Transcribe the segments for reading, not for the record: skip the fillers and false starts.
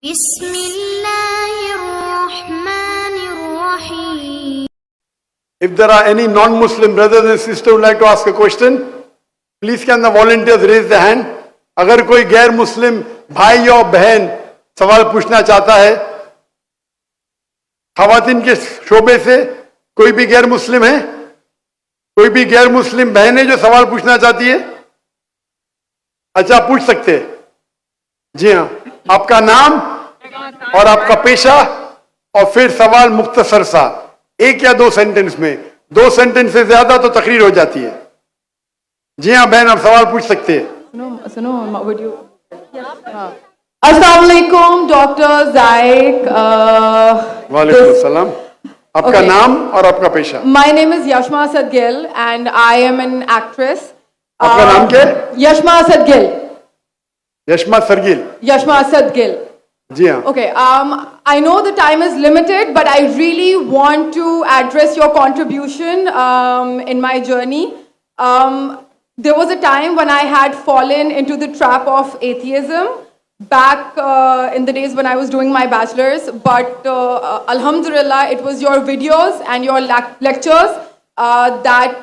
Bismillahirrahmanirrahim. If there are any non-Muslim brothers and sisters who would like to ask a question, please can the volunteers raise the hand. अगर कोई गैर मुस्लिम भाई या बहन सवाल पूछना चाहता है, खवातीन के शोबे से कोई भी गैर मुस्लिम है, कोई भी गैर मुस्लिम बहन है जो सवाल पूछना चाहती है? अच्छा, पूछ सकते हैं। जी हाँ, आपका नाम और आपका पेशा और फिर सवाल मुख्तसर सा, एक या दो सेंटेंस में। 2 सेंटेंस से ज्यादा तो तकरीर हो जाती है। जी हाँ बहन, आप सवाल पूछ सकते हैं। सुनो वीडियो। अस्सलाम वालेकुम डॉक्टर जायक। वालेकुम अस्सलाम। आपका नाम और आपका पेशा? My name is Yashma Asad Gill and I M an actress. आपका नाम क्या है? यशमा असद गिल। यशमा सरगिल। यशमा असद गिल। जी हाँ। Okay, I know the time is limited, but I really want to address your contribution in my journey. There was a time when I had fallen into the trap of atheism back in the days when I was doing my bachelor's, but Alhamdulillah, it was your videos and your lectures that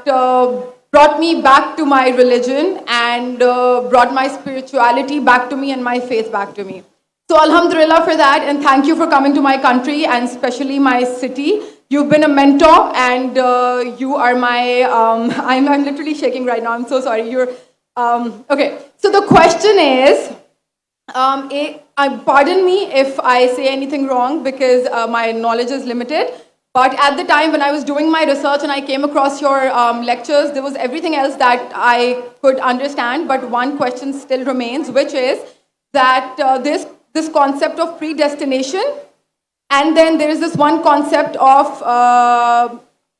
brought me back to my religion and brought my spirituality back to me and my faith back to me. So Alhamdulillah for that, and thank you for coming to my country and especially my city. You've been a mentor and you are my, I'm literally shaking right now, I'm so sorry. Okay, so the question is, pardon me if I say anything wrong because my knowledge is limited, but at the time when I was doing my research and I came across your lectures, there was everything else that I could understand, but one question still remains, which is that this concept of predestination, and then there is this one concept of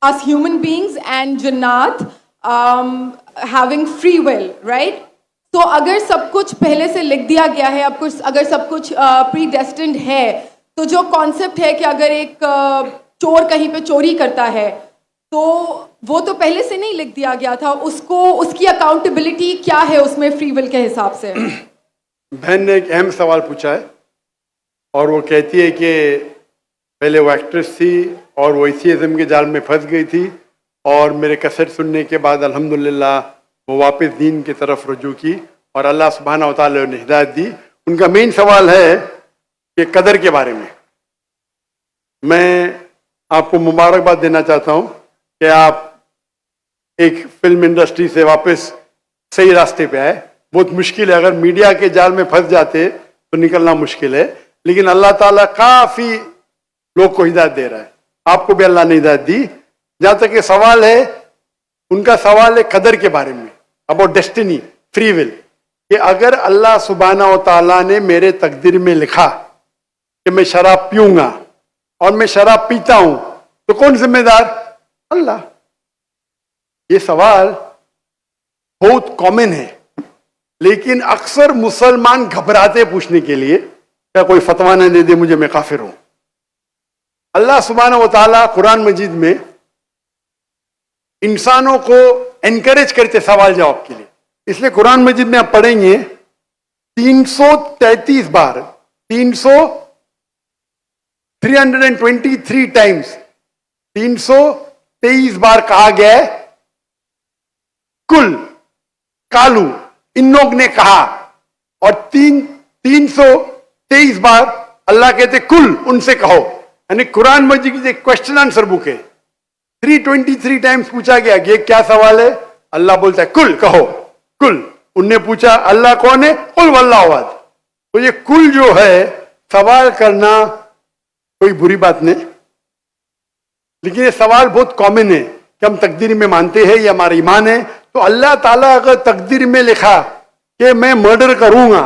us human beings and Jannat having free will, right? तो अगर सब कुछ पहले से लिख दिया गया है, अब कुछ अगर सब कुछ predestined है, तो जो concept है कि अगर एक चोर कहीं पे चोरी करता है, तो वो तो पहले से नहीं लिख दिया गया था, उसको उसकी accountability क्या है उसमें free will के हिसाब से? बहन ने एक अहम सवाल पूछा है और वो कहती है कि पहले वो एक्ट्रेस थी और वो एथियज्म के जाल में फंस गई थी और मेरे कैसेट सुनने के बाद अल्हम्दुलिल्लाह वो वापस दीन की तरफ रुजू की और अल्लाह सुब्हानहू व तआला ने हिदायत दी। उनका मेन सवाल है कि कदर के बारे में। मैं आपको मुबारकबाद देना चाहता हूँ कि आप एक फिल्म इंडस्ट्री से वापस सही रास्ते पे आए। बहुत मुश्किल है, अगर मीडिया के जाल में फंस जाते तो निकलना मुश्किल है, लेकिन अल्लाह ताला काफी लोग को हिदायत दे रहा है। आपको भी अल्लाह ने हिदायत दी। जहां तक ये सवाल है, उनका सवाल है कदर के बारे में, अबाउट डेस्टिनी, फ्री विल, कि अगर अल्लाह सुब्हानहू व तआला ने मेरे तकदीर में लिखा कि मैं शराब पीऊंगा और मैं शराब पीता हूं, तो कौन जिम्मेदार? अल्लाह। ये सवाल बहुत कॉमन है, लेकिन अक्सर मुसलमान घबराते पूछने के लिए, क्या कोई फतवा न दे दे मुझे, मैं काफिर हूं। अल्लाह सुब्हानहू व तआला कुरान मजीद में इंसानों को एनकरेज करते सवाल जवाब के लिए, इसलिए कुरान मजीद में आप पढ़ेंगे 333 बार, 323 टाइम्स, 323 बार कहा गया है कुल, कालू, इन लोग ने कहा, और 323 बार अल्लाह कहते कुल, उनसे कहो। यानी कुरान मजीद की एक क्वेश्चन आंसर बुक है। 323 टाइम्स पूछा गया कि क्या सवाल है, अल्लाह बोलता है कुल, कहो कुल। उनने पूछा अल्लाह कौन है, कुल वल्लाहु अहद। तो ये कुल जो है, सवाल करना कोई बुरी बात नहीं, लेकिन ये सवाल बहुत कॉमन है कि हम तकदीर में मानते हैं, ये हमारा ईमान है। तो अल्लाह ताला अगर तकदीर में लिखा कि मैं मर्डर करूंगा,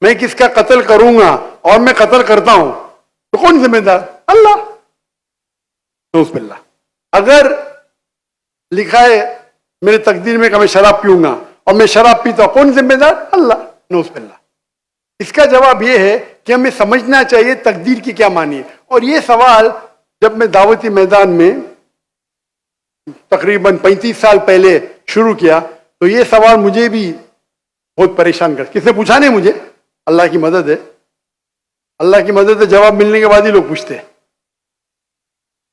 मैं किसका कत्ल करूंगा और मैं कत्ल करता हूं, तो कौन जिम्मेदार? अल्लाह। नऊज़ुबिल्लाह। अगर लिखा है मेरे तकदीर में कि मैं शराब पीऊंगा और मैं शराब पीता हूं, कौन जिम्मेदार? अल्लाह। नऊज़ुबिल्लाह। इसका जवाब यह है कि हमें समझना चाहिए तकदीर की क्या मानी है। और ये सवाल जब मैं दावती मैदान में तकरीबन 35 साल पहले शुरू किया, तो ये सवाल मुझे भी बहुत परेशान कर, किसने पूछा नहीं मुझे, अल्लाह की मदद है, अल्लाह की मदद से जवाब मिलने के बाद ही लोग पूछते हैं।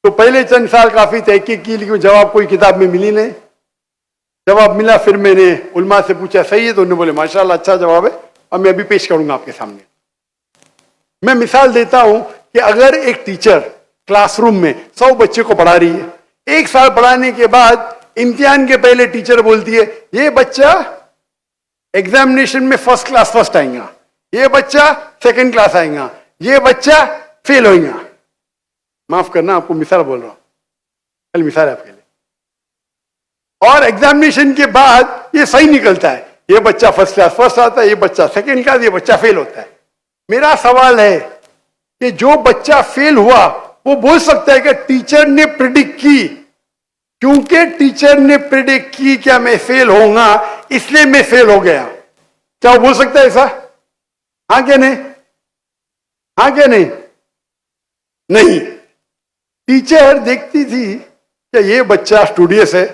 तो पहले चंद साल काफी तहकीक की, लेकिन जवाब कोई किताब में मिली नहीं। जवाब मिला, फिर मैंने उलमा से पूछा सही है, तो उन्होंने बोले माशाल्लाह अच्छा जवाब है, अब मैं अभी पेश करूंगा आपके सामने। मैं मिसाल देता हूं कि अगर एक टीचर क्लासरूम में 100 बच्चे को पढ़ा रही है, 1 साल पढ़ाने के बाद इम्तिहान के पहले टीचर बोलती है ये बच्चा एग्जामिनेशन में फर्स्ट क्लास फर्स्ट आएगा, ये बच्चा सेकंड क्लास आएगा, ये बच्चा फेल होएगा। माफ करना, आपको मिसाल बोल रहा हूं, कल मिसाल है आपके लिए। और एग्जामिनेशन के बाद ये सही निकलता है, ये बच्चा फर्स्ट क्लास फर्स्ट आता है, ये बच्चा सेकंड क्लास, ये बच्चा फेल होता है। मेरा सवाल है कि जो बच्चा फेल हुआ वो बोल सकता है कि टीचर ने प्रिडिक्ट की, क्योंकि टीचर ने प्रिडिक्ट की क्या मैं फेल होऊंगा इसलिए मैं फेल हो गया। क्या वो बोल सकता है ऐसा? हाँ क्या नहीं? हाँ क्या नहीं? नहीं। टीचर देखती थी कि ये बच्चा स्टूडियस है,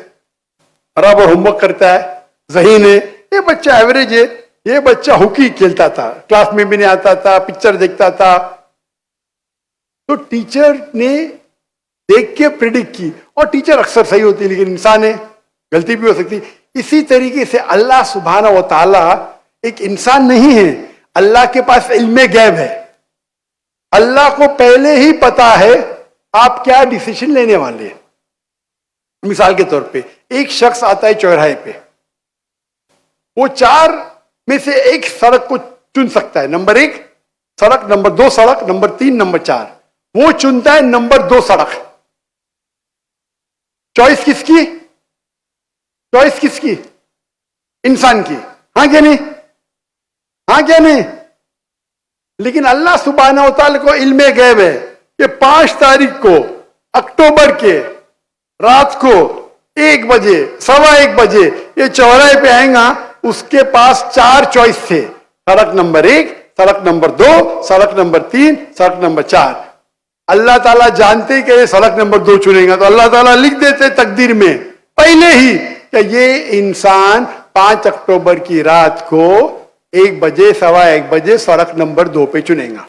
बराबर होमवर्क करता है, ज़हीन है, ये बच्चा एवरेज है, ये बच्चा हॉकी खेलता था, क्लास में भी नहीं आता था, पिक्चर देखता था। तो टीचर ने देख के प्रिडिक्ट की, और टीचर अक्सर सही होती है, लेकिन इंसान है, गलती भी हो सकती। इसी तरीके से अल्लाह सुब्हाना व तआला एक इंसान नहीं है, अल्लाह के पास इल्मे गैब है। अल्लाह को पहले ही पता है आप क्या डिसीजन लेने वाले हैं। मिसाल के तौर पे एक शख्स आता है चौराहे पे, वो 4 में से एक सड़क को चुन सकता है, नंबर 1 सड़क, नंबर 2 सड़क, नंबर 3, नंबर 4। वो चुनता है नंबर 2 सड़क। चॉइस किसकी? चॉइस किसकी? इंसान की। हाँ क्या नहीं? हाँ क्या नहीं? लेकिन अल्लाह सुब्हानहू व तआला को इल्मे गैब है कि 5 तारीख को अक्टूबर के रात को 1 बजे, 1:15 बजे ये चौराहे पे आएगा, उसके पास 4 चॉइस थे, सड़क नंबर 1, सड़क नंबर 2, सड़क नंबर 3, सड़क नंबर 4। अल्लाह ताला जानते कि ये सड़क नंबर 2 चुनेगा, तो अल्लाह ताला लिख देते तकदीर में पहले ही कि ये इंसान 5 अक्टूबर की रात को 1 बजे, 1:15 बजे सड़क नंबर 2 पे चुनेगा।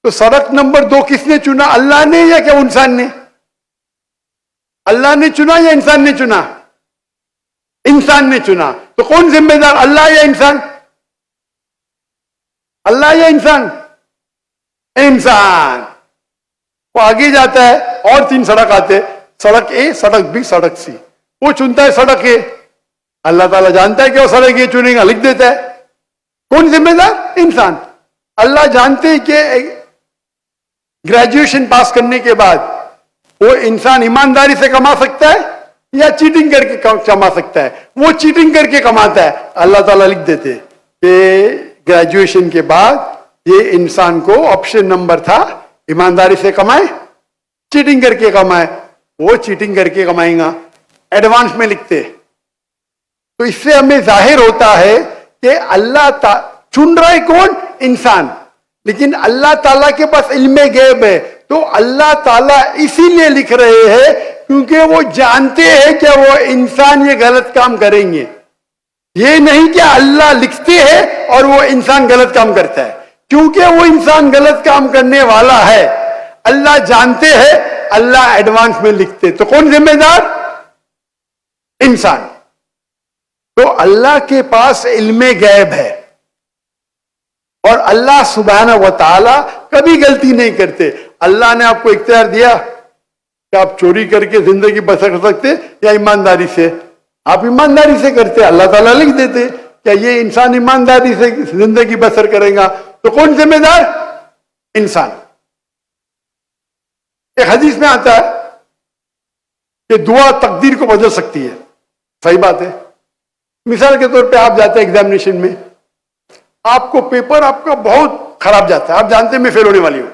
तो सड़क नंबर 2 किसने चुना? अल्लाह ने या क्या इंसान ने? अल्लाह ने चुना या इंसान ने चुना? इंसान ने चुना। तो कौन जिम्मेदार, अल्लाह या इंसान? अल्लाह या इंसान? इंसान। वो आगे जाता है और 3 सड़क आते, सड़क ए, सड़क बी, सड़क सी। वो चुनता है सड़क ए, अल्लाह ताला जानता है कि वो सड़क ए चुनेगा, लिख देता है। कौन जिम्मेदार? इंसान। अल्लाह जानते हैं कि ग्रेजुएशन पास करने के बाद वो इंसान ईमानदारी से कमा सकता है या चीटिंग करके कमा सकता है। वो चीटिंग करके कमाता है, अल्लाह ताला लिख देते कि ग्रेजुएशन के बाद ये इंसान को ऑप्शन नंबर था ईमानदारी से कमाए, चीटिंग करके कमाए। वो चीटिंग करके कमाएगा, एडवांस में लिखते। तो इससे हमें जाहिर होता है कि अल्लाह चुन रहा है कौन? इंसान। लेकिन अल्लाह ताला के पास इल्मे गैब है, तो अल्लाह ताला इसीलिए लिख रहे हैं क्योंकि वो जानते हैं कि वो इंसान ये गलत काम करेंगे। ये नहीं कि अल्लाह लिखते हैं और वो इंसान गलत काम करता है, क्योंकि वो इंसान गलत काम करने वाला है, अल्लाह जानते हैं, अल्लाह एडवांस में लिखते। तो कौन जिम्मेदार? इंसान। तो अल्लाह के पास इल्मे गैब है, और अल्लाह सुब्हानहू व तआला कभी गलती नहीं करते। अल्लाह ने आपको इख्तियार दिया कि आप चोरी करके जिंदगी बसर कर सकते या ईमानदारी से। आप ईमानदारी से करते, अल्लाह ताला लिख देते क्या ये इंसान ईमानदारी से जिंदगी बसर करेगा। तो कौन जिम्मेदार? इंसान। एक हदीस में आता है कि दुआ तकदीर को बदल सकती है। सही बात है। मिसाल के तौर पे आप जाते हैं एग्जामिनेशन में, आपको पेपर आपका बहुत खराब जाता है, आप जानते हैं मैं फेल होने वाली हूं,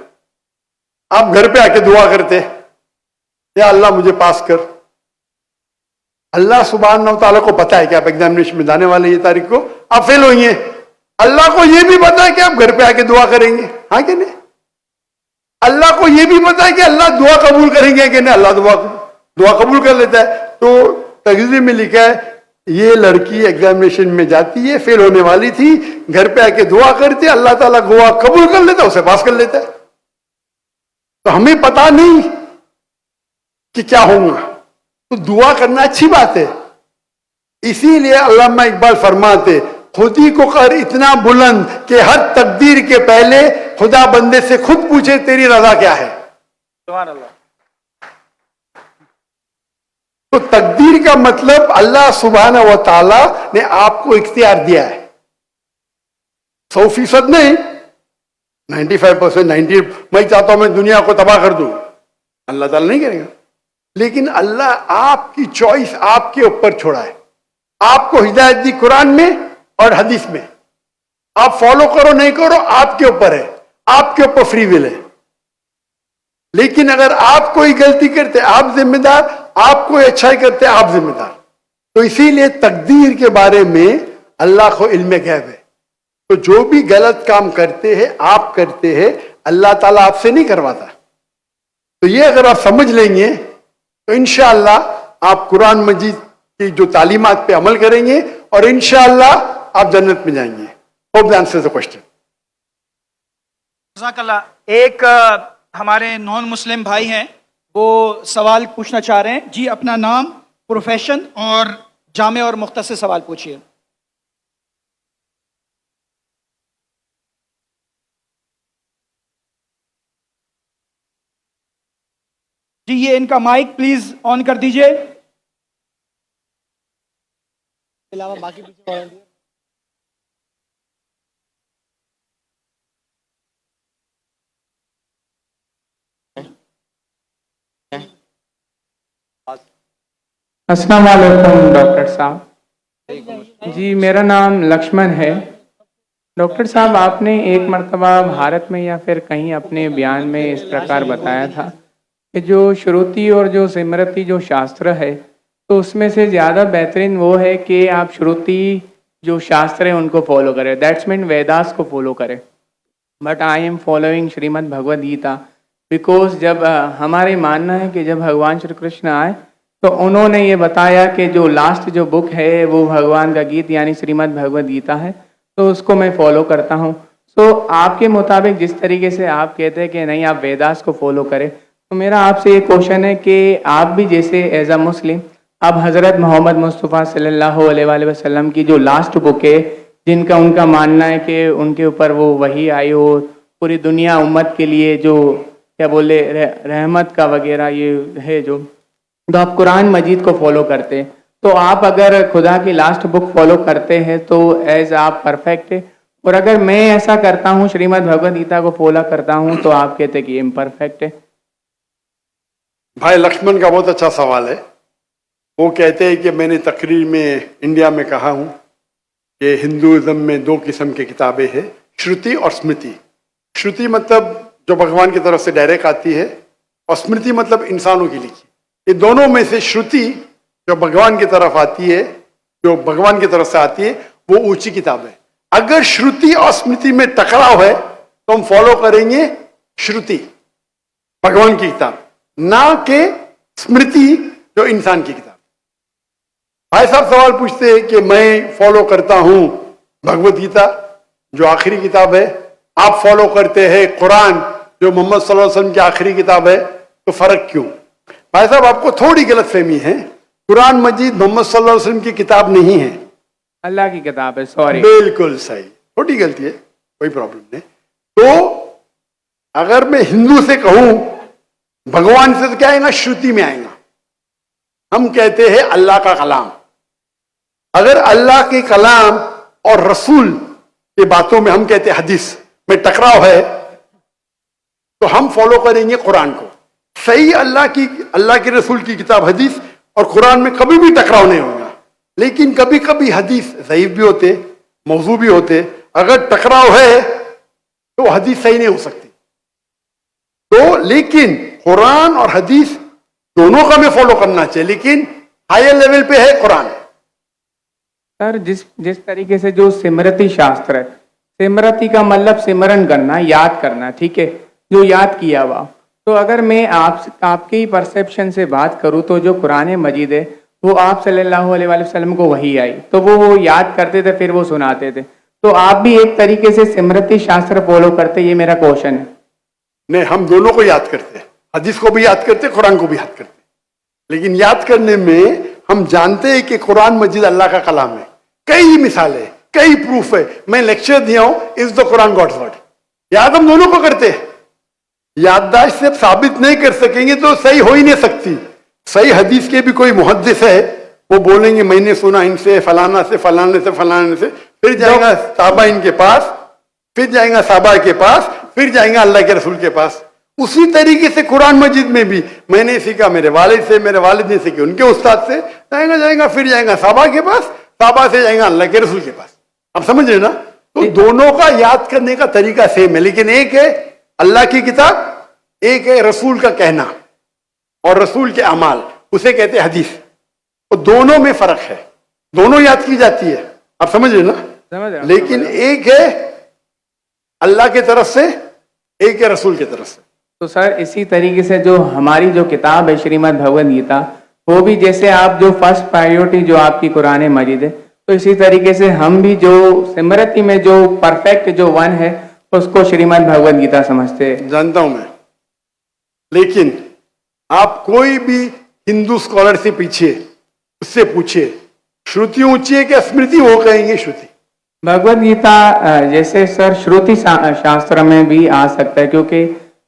आप घर पे आके दुआ करते या अल्लाह मुझे पास कर। अल्लाह सुब्हानहू तआला को पता है कि आप एग्जामिनेशन में जाने वाले ये तारीख को आप फेल होंगे। अल्लाह को यह भी पता है कि आप घर पे आके दुआ करेंगे। हाँ कि नहीं? अल्लाह को यह भी पता है कि अल्लाह दुआ कबूल करेंगे कि नहीं। अल्लाह दुआ कबूल कर लेता है। तो तगज़ी में लिखा है ये लड़की एग्जामिनेशन में जाती है, फेल होने वाली थी, घर पे आके दुआ करती है, अल्लाह ताला दुआ कबूल कर लेता, उसे पास कर लेता है। तो हमें पता नहीं कि क्या होगा, तो दुआ करना अच्छी बात है। इसीलिए अल्लामा इकबाल फरमाते, खुद ही को कर इतना बुलंद कि हर तकदीर के पहले खुदा बंदे से खुद पूछे तेरी रजा क्या है। सुभान अल्लाह। तो तकदीर का मतलब अल्लाह सुब्हाना व तआला ने आपको इख्तियार दिया है, 100% नहीं, 95%, 90। मैं चाहता हूं मैं दुनिया को तबाह कर दूं, अल्लाह ताला नहीं करेगा, लेकिन अल्लाह आपकी चॉइस आपके ऊपर छोड़ा है। आपको हिदायत दी कुरान में और हदीस में, आप फॉलो करो नहीं करो आपके ऊपर है, आपके ऊपर फ्री विल है। लेकिन अगर आप कोई गलती करते आप जिम्मेदार, आप कोई अच्छाई करते आप जिम्मेदार। तो इसीलिए तकदीर के बारे में अल्लाह को इल्म गैब है। तो जो भी गलत काम करते हैं आप करते हैं, अल्लाह ताला आपसे नहीं करवाता। तो ये अगर आप समझ लेंगे तो इंशाअल्लाह आप कुरान मजीद की जो तालीमात पे अमल करेंगे और इंशाअल्लाह आप जन्नत में जाएंगे। Hope that answers the question. जज़ाकल्लाह। एक हमारे नॉन मुस्लिम भाई हैं, वो सवाल पूछना चाह रहे हैं। जी, अपना नाम, प्रोफेशन और जामे और मुख्तसर सवाल पूछिए। जी, ये इनका माइक प्लीज ऑन कर दीजिए। अलावा बाकी पीछे अस्सलाम वालेकुम डॉक्टर साहब। जी, मेरा नाम लक्ष्मण है। डॉक्टर साहब, आपने एक मर्तबा भारत में या फिर कहीं अपने बयान में इस प्रकार बताया था कि जो श्रुति और जो स्मृति जो शास्त्र है, तो उसमें से ज़्यादा बेहतरीन वो है कि आप श्रुति जो शास्त्र है उनको फॉलो करें, दैट्स मीन वेदास को फॉलो करें। But I am following Shrimad Bhagavad Gita because जब हमारे मानना है कि जब भगवान श्री कृष्ण आए तो उन्होंने ये बताया कि जो लास्ट जो बुक है वो भगवान का गीत यानी श्रीमद् भगवद गीता है, तो उसको मैं फॉलो करता हूँ। तो आपके मुताबिक जिस तरीके से आप कहते हैं कि नहीं आप वेदास को फॉलो करें, तो मेरा आपसे ये क्वेश्चन है कि आप भी जैसे एज अ मुस्लिम अब हज़रत मोहम्मद मुस्तफ़ा सल्लल्लाहु अलैहि वसल्लम की जो लास्ट बुक है, जिनका उनका मानना है कि उनके ऊपर वो वही आई हो पूरी दुनिया उम्मत के लिए जो क्या बोले रहमत का वगैरह ये है जो, तो आप कुरान मजीद को फॉलो करते हैं। तो आप अगर खुदा की लास्ट बुक फॉलो करते हैं तो एज आप परफेक्ट है, और अगर मैं ऐसा करता हूँ श्रीमद् भगवद गीता को फॉलो करता हूँ तो आप कहते हैं कि इम्परफेक्ट है। भाई लक्ष्मण का बहुत अच्छा सवाल है। वो कहते हैं कि मैंने तकरीर में इंडिया में कहा हूँ कि हिंदुज़म में दो किस्म की किताबें हैं, श्रुति और स्मृति। श्रुति मतलब जो भगवान की तरफ से डायरेक्ट आती है, और स्मृति मतलब इंसानों की लिखी। ये दोनों में से श्रुति जो भगवान की तरफ आती है, जो भगवान की तरफ से आती है, वो ऊंची किताब है। अगर श्रुति और स्मृति में टकराव है तो हम फॉलो करेंगे श्रुति, भगवान की किताब, ना कि स्मृति जो इंसान की किताब। भाई साहब सवाल पूछते हैं कि मैं फॉलो करता हूं भगवद गीता जो आखिरी किताब है, आप फॉलो करते हैं कुरान जो मोहम्मद सल्लल्लाहु अलैहि वसल्लम की आखिरी किताब है, तो फर्क क्यों? भाई साहब आपको थोड़ी गलत फहमी है। कुरान मजीद मोहम्मद सल्लल्लाहु अलैहि वसल्लम की किताब नहीं है, अल्लाह की किताब है। सॉरी, बिल्कुल सही, छोटी गलती है, कोई प्रॉब्लम नहीं। तो अगर मैं हिंदू से कहूं भगवान से, तो क्या आएगा? श्रुति में आएगा। हम कहते हैं अल्लाह का कलाम। अगर अल्लाह के कलाम और रसूल की बातों में हम कहते हैं हदीस में टकराव है, तो हम फॉलो करेंगे कुरान को। सही अल्लाह के रसूल की किताब हदीस और कुरान में कभी भी टकराव नहीं होगा। लेकिन कभी कभी हदीस ज़ईफ भी होते, मौजू भी होते। अगर टकराव है तो हदीस सही नहीं हो सकती। तो लेकिन कुरान और हदीस दोनों का हमें फॉलो करना चाहिए, लेकिन हायर लेवल पे है कुरान। सर, जिस तरीके से जो स्मृति शास्त्र है, स्मृति का मतलब सिमरन करना, याद करना, ठीक है, जो याद किया हुआ। तो अगर मैं आपके ही परसेप्शन से बात करूं तो जो कुरान मजीद है वो आप सल्लल्लाहु अलैहि वसल्लम को वही आई, तो वो याद करते थे, फिर वो सुनाते थे। तो आप भी एक तरीके से स्मृति शास्त्र फॉलो करते, ये मेरा क्वेश्चन है। नहीं, हम दोनों को याद करते हैं, हदीस को भी याद करते हैं, कुरान को भी याद करते हैं। लेकिन याद करने में हम जानते हैं कि कुरान मजीद अल्लाह का कलाम है। कई मिसालें, कई प्रूफ है। मैं लेक्चर दिया हूं, is the Quran God's word. याद हम दोनों को करते हैं। याददाश्त से साबित नहीं कर सकेंगे तो सही हो ही नहीं सकती। सही हदीस के भी कोई मुहद्दिस है, वो बोलेंगे मैंने सुना इनसे, फलाना से, फलाने से, फलाने से, फिर जाएगा साहबा इनके पास, फिर जाएगा साहबा के पास, फिर जाएगा अल्लाह के रसूल के पास। उसी तरीके से कुरान मजीद में भी मैंने सीखा मेरे वालिद से, मेरे वालिद ने सीखी उनके उस्ताद से, जाएगा फिर जाएगा साहबा के पास, साहबा से जाएगा अल्लाह के रसूल के पास। आप समझ रहे ना? तो दोनों का याद करने का तरीका सेम है, लेकिन एक है अल्लाह की किताब, एक है रसूल का कहना और रसूल के अमाल, उसे कहते हैं हदीस। तो दोनों में फर्क है, दोनों याद की जाती है। आप समझ रहे ना? समझ रहा हूं। लेकिन एक है अल्लाह की तरफ से, एक है रसूल की तरफ से। तो सर इसी तरीके से जो हमारी जो किताब है श्रीमद् भगवद गीता, वो भी जैसे आप जो फर्स्ट प्रायोरिटी जो आपकी कुरान मजीद है, तो इसी तरीके से हम भी जो स्मृति में जो परफेक्ट जो वन है उसको श्रीमद् भगवद गीता समझते हैं। जानता हूं मैं, लेकिन आप कोई भी हिंदू स्कॉलर से पीछे उससे पूछिए श्रुति ऊंची है क्या स्मृति, वो कहेंगे श्रुति। भगवद गीता जैसे सर श्रुति शास्त्र में भी आ सकता है, क्योंकि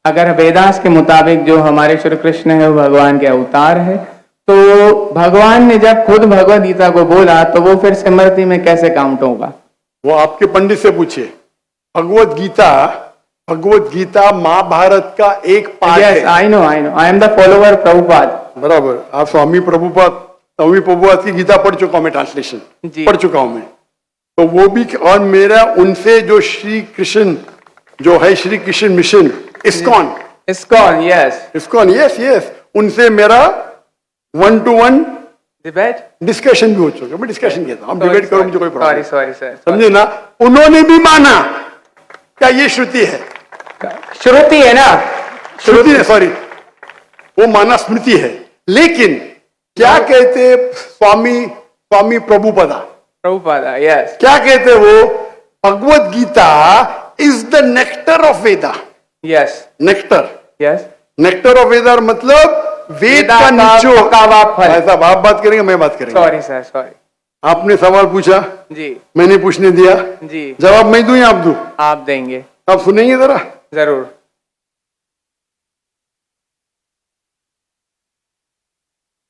अगर वेदास के मुताबिक जो हमारे श्री कृष्ण है वो भगवान के अवतार है, तो भगवान ने जब खुद भगवद गीता को बोला तो वो फिर स्मृति में कैसे काउंट होगा? वो आपके पंडित से पूछिए। भगवद गीता महाभारत का एक पार्ट है। I know I am the follower Prabhupada. बराबर, आप स्वामी प्रभुपाद की गीता पढ़ चुका हूं मैं, ट्रांसलेशन पढ़ चुका हूं मैं। तो वो भी, और मेरा उनसे जो श्री कृष्ण जो है, Shri Krishna mission ISKCON, yes, उनसे मेरा 1-to-1 डिस्कशन भी हो चुका है। मैं डिस्कशन कहता हूं, हम डिबेट करो, मुझे कोई प्रॉब्लम सॉरी सर, समझे ना? उन्होंने भी माना क्या ये श्रुति है, श्रुति है ना, श्रुति है, सॉरी, वो माना स्मृति है। लेकिन क्या कहते स्वामी प्रभुपादा, यस, क्या कहते वो? Bhagavad Gita is the nectar of Veda. Yes, nectar, yes, nectar of Veda मतलब वेद का निचोड़ का फल। ऐसा आप बात करेंगे, मैं बात करेंगे। Sorry sir, sorry. आपने सवाल पूछा जी, मैंने पूछने दिया जी, जवाब मैं दूं या आप दूं? आप देंगे। आप सुनेंगे जरा? जरूर।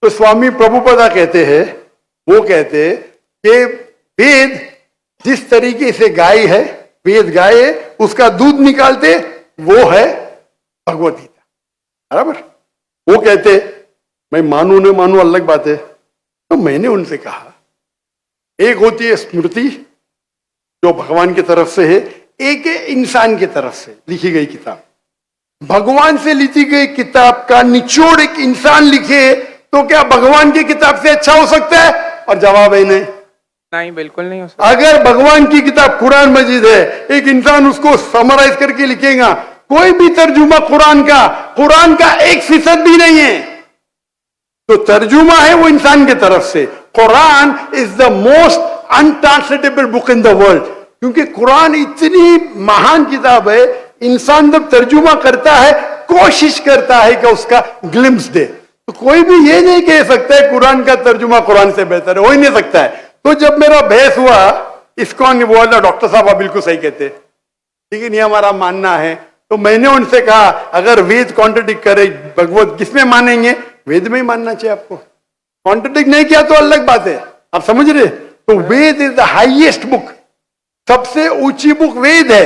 तो स्वामी प्रभुपादा कहते हैं, वो कहते कि वेद जिस तरीके से गाय है, वेद गाय है, उसका दूध निकालते वो है भगवद गीता। बराबर? वो कहते मैं मानू न मानू अलग बात है। तो मैंने उनसे कहा एक होती है स्मृति जो भगवान की तरफ से है, एक है इंसान की तरफ से लिखी गई किताब। भगवान से लिखी गई किताब का निचोड़ एक इंसान लिखे तो क्या भगवान की किताब से अच्छा हो सकता है? और जवाब है नहीं, बिल्कुल नहीं हो सकता। अगर भगवान की किताब कुरान मजीद है, एक इंसान उसको समराइज करके लिखेगा, कोई भी तर्जुमा कुरान का 1% भी नहीं है। तो तर्जुमा है वो इंसान की तरफ से। Quran is the most untranslatable book in the world, क्योंकि कुरान इतनी महान किताब है। इंसान जब तर्जुमा करता है, कोशिश करता है कि उसका ग्लिम्स दे, तो कोई भी ये नहीं कह सकता है कुरान का तर्जुमा कुरान से बेहतर है, हो ही नहीं सकता है। तो जब मेरा बहस हुआ, इस्कॉन ने बोला डॉक्टर साहब आप बिल्कुल सही कहते, लेकिन ये हमारा मानना है। तो मैंने उनसे कहा अगर वेद कॉन्ट्रडिक्ट करे, भगवत किसमें मानेंगे? वेद में ही मानना चाहिए आपको। कॉन्ट्रडिक्ट नहीं किया तो अलग बात है, आप समझ रहे? तो वेद इज द हाईएस्ट बुक, सबसे ऊंची बुक वेद है।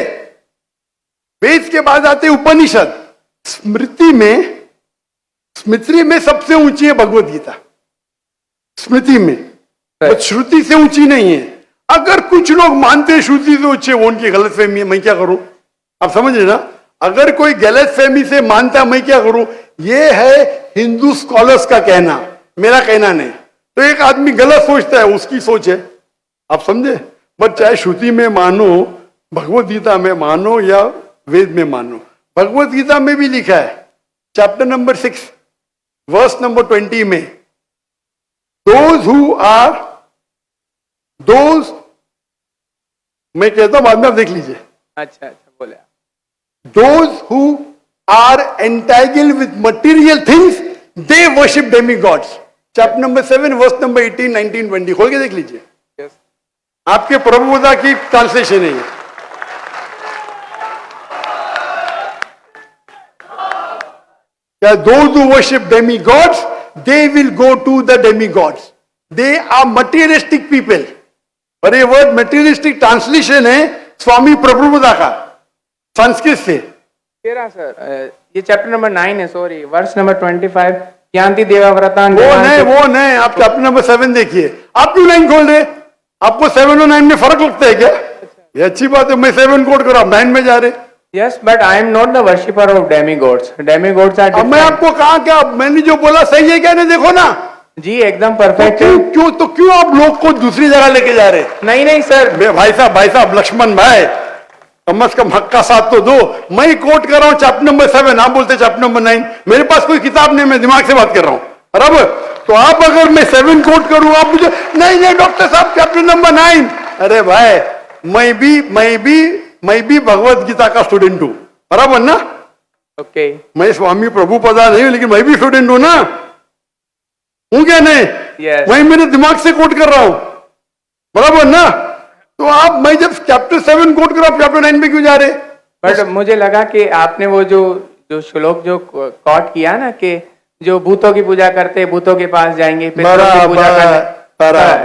वेद के बाद आते उपनिषद। स्मृति में सबसे ऊंची है भगवद गीता, स्मृति में, तो श्रुति से ऊंची नहीं है। अगर कुछ लोग मानते हैं श्रुति से ऊंचे, वो उनकी गलतफहमी है, मैं क्या करूं? आप समझ रहे ना? अगर कोई गलतफहमी से मानता, मैं क्या करूं? ये है हिंदू स्कॉलर्स का कहना, मेरा कहना नहीं। तो एक आदमी गलत सोचता है, उसकी सोच है, आप समझे? बट चाहे श्रुति में मानो, भगवद गीता में मानो या वेद में मानो, भगवद गीता में भी लिखा है चैप्टर नंबर 6 वर्स नंबर 20 में, दोज मैं कहता हूं बाद में आप देख लीजिए, अच्छा अच्छा बोले आप। those who are entangled with material things they worship demigods. Chapter number 7 verse number 18, 19, 20 खोल के देख लीजिए। Yes. आपके प्रभुदा की ट्रांसलेशन है ये। Those who worship demigods they will go to the demigods. They are materialistic people. और ये वर्ड materialistic ट्रांसलेशन है स्वामी प्रभुदा का संस्कृत से। तेरा सर ये चैप्टर नंबर 9 है, सॉरी वर्स नंबर 25, यान्ति देवाव्रतान। वो नहीं, आप चैप्टर नंबर 7 देखिए। आप क्यों 9 खोल रहे? आपको 7 और 9 में फर्क लगता है क्या? ये अच्छी बात है, मैं 7 कोट कर रहा हूं, 9 में जा रहे। Yes but I am not the worshipper of demigods. Demigods are अब मैं आपको कहा क्या, मैंने जो बोला सही है क्या? नहीं देखो ना जी एकदम परफेक्ट है। क्यों आप लोग को दूसरी जगह लेके जा रहे? नहीं सर, भाई साहब लक्ष्मण भाई कम से कम हक का साथ तो दो। मैं कोट कर रहा हूं चैप्टर नंबर 7, आप बोलते चैप्टर नंबर 9। मेरे पास कोई किताब नहीं, मैं दिमाग से बात कर रहा हूं बराबर। तो आप अगर मैं 7 कोट करूं, आप मुझे नहीं डॉक्टर साहब चैप्टर नंबर 9। अरे भाई मैं भी भगवत गीता का स्टूडेंट हूं बराबर ना? ओके मैं स्वामी प्रभुपदा नहीं हूं, लेकिन मैं भी स्टूडेंट हूं ना, हूं क्या नहीं? Yes. मैं मेरे दिमाग से कोट कर रहा हूं बराबर ना? तो आप, मैं जब चैप्टर 7 कोट कर रहा हूं, चैप्टर 9 में क्यों जा रहे? बट मुझे लगा कि आपने वो जो श्लोक जो कोट किया ना, कि जो भूतों की पूजा करते भूतों के पास जाएंगे, पितरों की पूजा करते,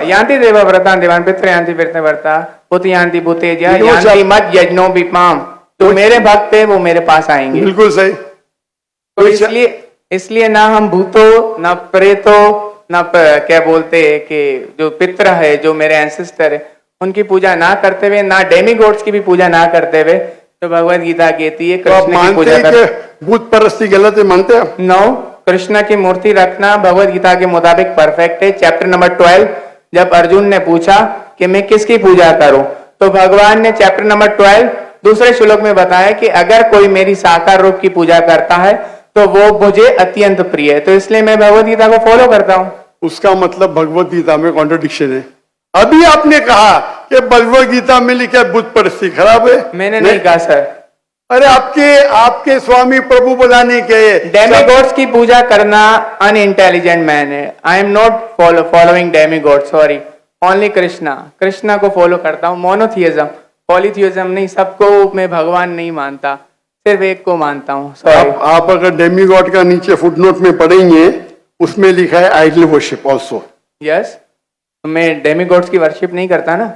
यान्ति देवाव्रतान देवान पितृ यान्ति पितृव्रता पुत यान्ति भूतेज्य यान्ति मत यज्ञो विपाम। तो मेरे भक्त है वो मेरे पास आएंगे। बिल्कुल सही। तो इसलिए ना हम भूतों ना प्रेतों ना क्या बोलते हैं कि जो पितृ है, जो मेरे एंसेस्टर है, उनकी पूजा ना करते हुए, ना डेमीगॉड्स की भी पूजा ना करते हुए, तो भगवत गीता कहती है कृष्ण की पूजा कर। भूत परस्ती गलत है, मानते हैं? नो, कृष्ण की मूर्ति रखना भगवत गीता के मुताबिक परफेक्ट है। चैप्टर नंबर 12 जब अर्जुन ने पूछा कि मैं किसकी पूजा करूं, तो भगवान ने चैप्टर नंबर 12 दूसरे श्लोक में बताया कि अगर कोई मेरी साकार रूप की पूजा करता है तो वो मुझे अत्यंत प्रिय है। तो इसलिए मैं भगवत गीता को फॉलो करता हूं। उसका मतलब भगवत गीता में कॉन्ट्रडिक्शन है। अभी आपने कहा कि भगवत गीता में लिखा बुत परस्ती खराब है। मैंने नहीं कहा सर। अरे आपके स्वामी प्रभुपदा ने कहे डेमीगॉड्स की पूजा करना अनइंटेलिजेंट मैन है। आई am not following demigod, sorry, only Krishna को फॉलो करता हूँ। मोनोथियज्म, पॉलीथियज्म नहीं, सबको मैं भगवान नहीं मानता, सिर्फ एक को मानता हूँ। आप अगर डेमीगॉड का नीचे फुटनोट में पढ़ेंगे, उसमें लिखा है आइडल वर्शिप ऑल्सो। यस, मैं डेमीगॉड्स की वर्शिप नहीं करता ना।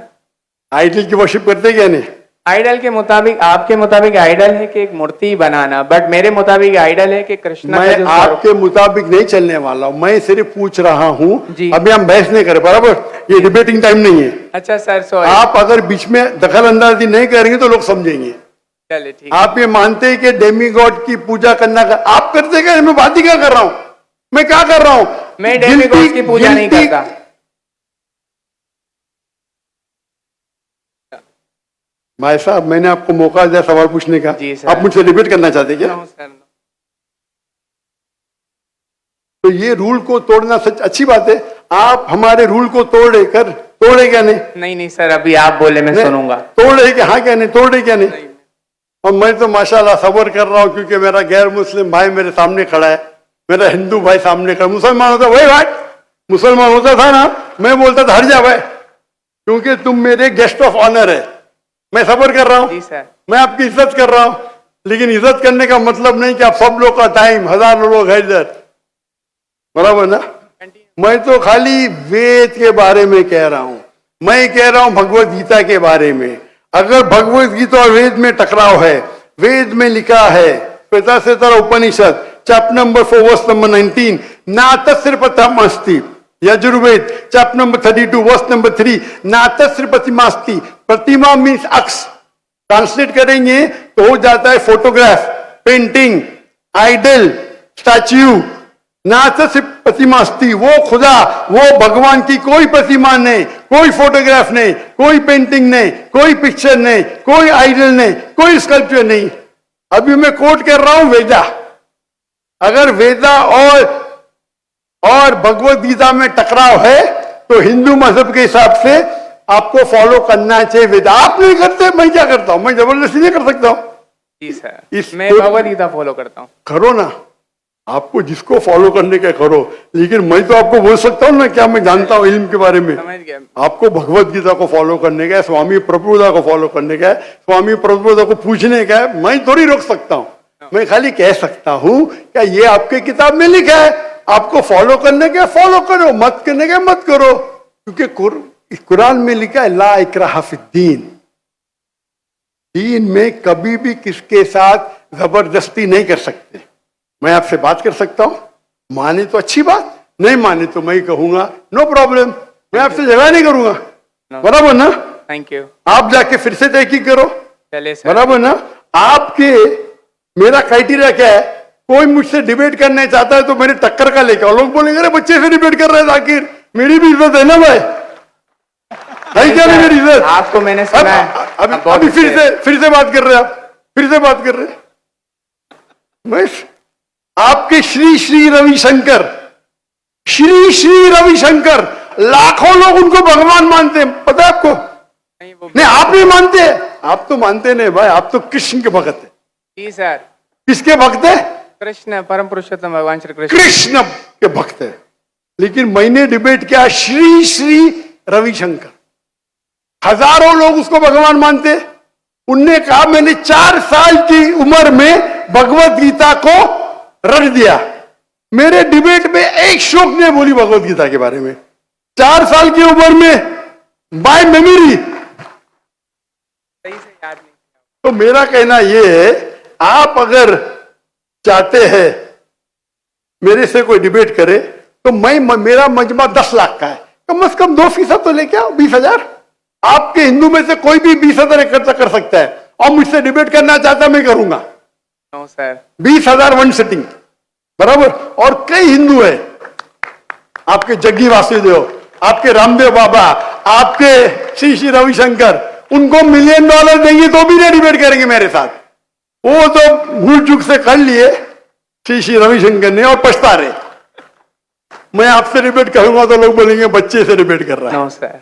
आइडल की वर्शिप करते क्या नहीं? आइडल के मुताबिक, आपके मुताबिक आइडल है कि एक मूर्ति बनाना, बट मेरे मुताबिक आइडल है कि कृष्ण। मैं आपके मुताबिक नहीं चलने वाला हूँ, मैं सिर्फ पूछ रहा हूँ। अभी हम बहस नहीं करें बराबर, ये डिबेटिंग टाइम नहीं है। अच्छा सर, सॉरी। आप अगर बीच में दखल अंदाजी नहीं करेंगे तो लोग समझेंगे। चलिए ठीक। आप ये मानते हैं कि डेमीगॉड की पूजा करना आप करते क्या? मैं बात ही क्या कर रहा हूँ, मैं क्या कर रहा हूँ? मैं डेमीगॉड की पूजा नहीं करता। भाई साहब, मैंने आपको मौका दिया सवाल पूछने का, आप मुझसे डिबेट करना चाहते क्या? तो ये रूल को तोड़ना सच अच्छी बात है। आप हमारे रूल को तोड़े क्या नहीं? नहीं सर, अभी आप बोले मैं सुनूंगा। तोड़े क्या? हाँ क्या नहीं? तोड़े क्या नहीं? और मैं तो माशाल्लाह सबर कर रहा हूँ, क्योंकि मेरा गैर मुस्लिम भाई मेरे सामने खड़ा है, मेरा हिंदू भाई सामने खड़ा। मुसलमान होता वही भाई, मुसलमान होता था ना, मैं बोलता था हट जा भाई, क्योंकि तुम मेरे गेस्ट ऑफ ऑनर है। मैं सबर कर रहा हूँ, मैं आपकी इज्जत कर रहा हूँ, लेकिन इज्जत करने का मतलब नहीं कि आप सब लोग का टाइम, हजारों लोग है इधर, बराबर ना? मैं तो खाली वेद के बारे में कह रहा हूं, मैं कह रहा हूं भगवत गीता के बारे में। अगर भगवत गीता और वेद में टकराव है, वेद में लिखा है Shvetashvatara Upanishad chapter number 4 verse number 19, ना तस्र प्रतिमास्ति। Yajurveda chapter number 32 verse number 3, ना तस्र प्रतिमास्ति। प्रतिमा मीन्स अक्स, ट्रांसलेट करेंगे तो हो जाता है फोटोग्राफ, पेंटिंग, आइडल, स्टैच्यू। ना तस्र प्रतिमास्ति, वो खुदा, वो भगवान की कोई प्रतिमा नहीं, कोई फोटोग्राफ नहीं, कोई पेंटिंग नहीं, कोई पिक्चर नहीं, कोई आइडल नहीं, कोई स्कल्पचर नहीं। अभी मैं कोट कर रहा हूं वेदा। अगर वेदा और और भगवत गीता में टकराव है तो हिंदू मजहब के हिसाब से आपको फॉलो करना चाहिए वेद। आप नहीं करते, मैं क्या करता हूं? मैं जबरदस्ती नहीं कर सकता हूं। जी सर, मैं भगवत गीता फॉलो करता हूँ। करो ना, आपको जिसको फॉलो करने का करो, लेकिन मैं तो आपको बोल सकता हूँ ना क्या मैं जानता हूँ इल्म के बारे में। समझ गया। आपको भगवत गीता को फॉलो करने का है, स्वामी प्रभुदा को फॉलो करने का है, स्वामी प्रभुदा को पूछने का है। मैं थोड़ी रोक सकता हूँ, मैं खाली कह सकता हूँ क्या ये आपके किताब में लिखा है, आपको फॉलो करने का फॉलो करो, मत करने का मत करो। क्योंकि कुरान में लिखा है ला इकराहा फिद्दीन, दीन में कभी भी किसके साथ जबरदस्ती नहीं कर सकते। मैं आपसे बात कर सकता हूं, माने तो अच्छी बात, नहीं माने तो मैं ही कहूंगा नो प्रॉब्लम, मैं आपसे झगड़ा नहीं करूंगा। बराबर ना? Thank you. आप जाके फिर से तहकीक करो। चलिए सर। बराबर ना? आपके मेरा क्राइटेरिया क्या है? कोई मुझसे डिबेट करना चाहता है तो मेरे टक्कर का लेकर आओ। लोग बोलेंगे अरे बच्चे से डिबेट कर रहे हैं आखिर, मेरी भी इज्जत है ना भाई, है क्या नहीं मेरी इज्जत? आपको मैंने सुना है। अभी फिर से बात कर रहे हैं आप, फिर से बात कर रहे हैं। मैं आपके श्री श्री रविशंकर, श्री श्री रविशंकर, लाखों लोग उनको भगवान मानते हैं, पता है आपको? नहीं आप नहीं मानते, आप तो मानते नहीं भाई, आप तो कृष्ण के भक्त है। जी सर। किसके भक्त है? कृष्ण, परम पुरुषोत्तम भगवान श्री कृष्ण। कृष्ण के भक्त है। लेकिन मैंने डिबेट किया श्री श्री रविशंकर, हजारों लोग उसको भगवान मानते। उनने कहा मैंने 4 साल की उम्र में भगवत गीता को रट दिया। मेरे डिबेट में एक शोक ने बोली भगवत गीता के बारे में, 4 साल की उम्र में बाय मेमोरी। सही से याद नहीं। तो मेरा कहना यह है, आप अगर चाहते हैं मेरे से कोई डिबेट करे तो मेरा मजमा 10 लाख का है, कम से कम 2% तो लेके आओ, 20,000। आपके हिंदू में से कोई भी 20,000 इकट्ठा कर सकता है और मुझसे डिबेट करना चाहता मैं करूंगा। No sir. 20,000 वन सिटिंग, बराबर। और कई हिंदू है, आपके जग्गी वासुदेव, आपके रामदेव बाबा, आपके श्री श्री रविशंकर, उनको $1 मिलियन देंगे तो भी नहीं डिबेट करेंगे मेरे साथ। वो तो भूल चूक से कर लिए श्री श्री रविशंकर ने और पछता रहे। मैं आपसे डिबेट करूंगा तो लोग बोलेंगे बच्चे से डिबेट कर रहा है। No sir.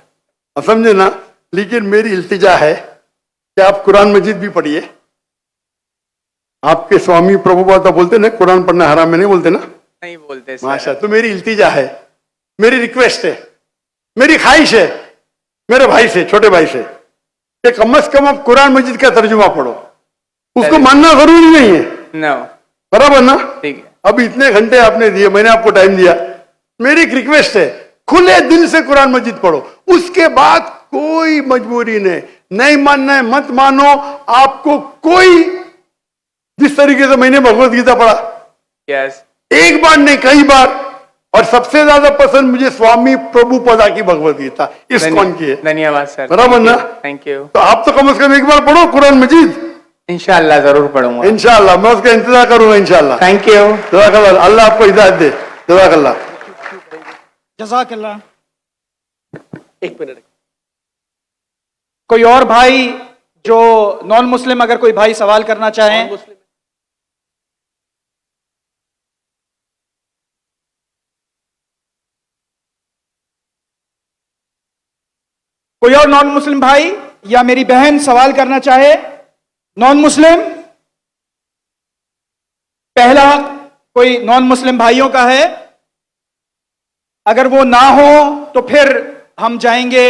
आप समझे ना? लेकिन मेरी इल्तिजा है कि आप कुरान मजीद भी पढ़िए। आपके स्वामी प्रभुपाद बोलते ना कुरान पढ़ना हराम में, नहीं बोलते ना? नहीं बोलते सर। माशा। तो मेरी इल्तिजा है, मेरी रिक्वेस्ट है, मेरी ख्वाहिश है मेरे भाई से, छोटे भाई से, कि कम से कम आप कुरान मजीद का तर्जुमा पढ़ो। उसको मानना जरूरी नहीं है, नो। बराबर ना? ठीक है। अब इतने घंटे आपने दिए, मैंने आपको टाइम दिया, मेरी एक रिक्वेस्ट है, खुले दिल से कुरान मजीद पढ़ो। उसके बाद कोई मजबूरी नहीं मानना है मत मानो। आपको कोई, जिस तरीके से मैंने भगवत गीता पढ़ा, यस, एक बार नहीं कई बार, और सबसे ज्यादा पसंद मुझे स्वामी प्रभुपदा की भगवत गीता, इस्कॉन की है। धन्यवाद सर। बराबर ना? Thank you. तो आप तो कम से कम एक बार पढ़ो कुरान मजीद। इंशाल्लाह जरूर पढ़ूंगा। इंशाल्लाह मैं उसका इंतजार करूंगा इंशाल्लाह। Thank you. जज़ाकल्लाह, अल्लाह आपको हिदायत दे। जज़ाकल्लाह। जज़ाकल्लाह। एक मिनट। कोई और भाई जो नॉन मुस्लिम, अगर कोई भाई सवाल करना चाहें? कोई और नॉन मुस्लिम भाई या मेरी बहन सवाल करना चाहे? नॉन मुस्लिम, पहला कोई नॉन मुस्लिम भाइयों का है। अगर वो ना हो तो फिर हम जाएंगे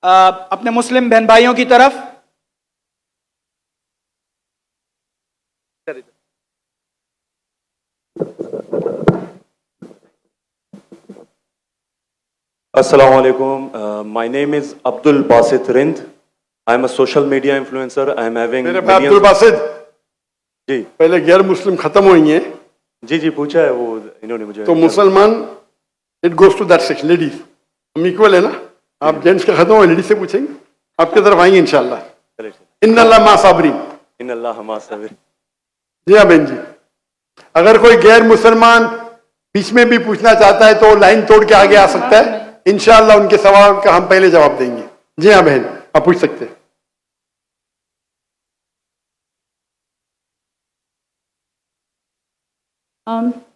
अपने मुस्लिम बहन भाइयों की तरफ। Assalamu alaikum. My name is Abdul Basit Rind. I am a social media influencer. I am having मेरे भाई अब्दुल बासित जी पहले गैर मुस्लिम खत्म हुई हैं, जी जी पूछा है वो इन्होंने मुझे। तो मुसलमान it goes to that section, ladies हम इक्वल है ना। आप जेंट्स का खत्म हो, लेडीज से पूछेंगे, आपकी तरफ आएंगे इंशाल्लाह। इन्नल्लाह मा साबरीन। इन्नल्लाह मा साबिर। जी हाँ बहन जी, अगर कोई गैर मुसलमान बीच में भी पूछना चाहता है तो लाइन तोड़ के आगे आ सकता है। इंशाल्लाह उनके सवाल का हम पहले जवाब देंगे। जी हाँ बहन, आप पूछ सकते हैं।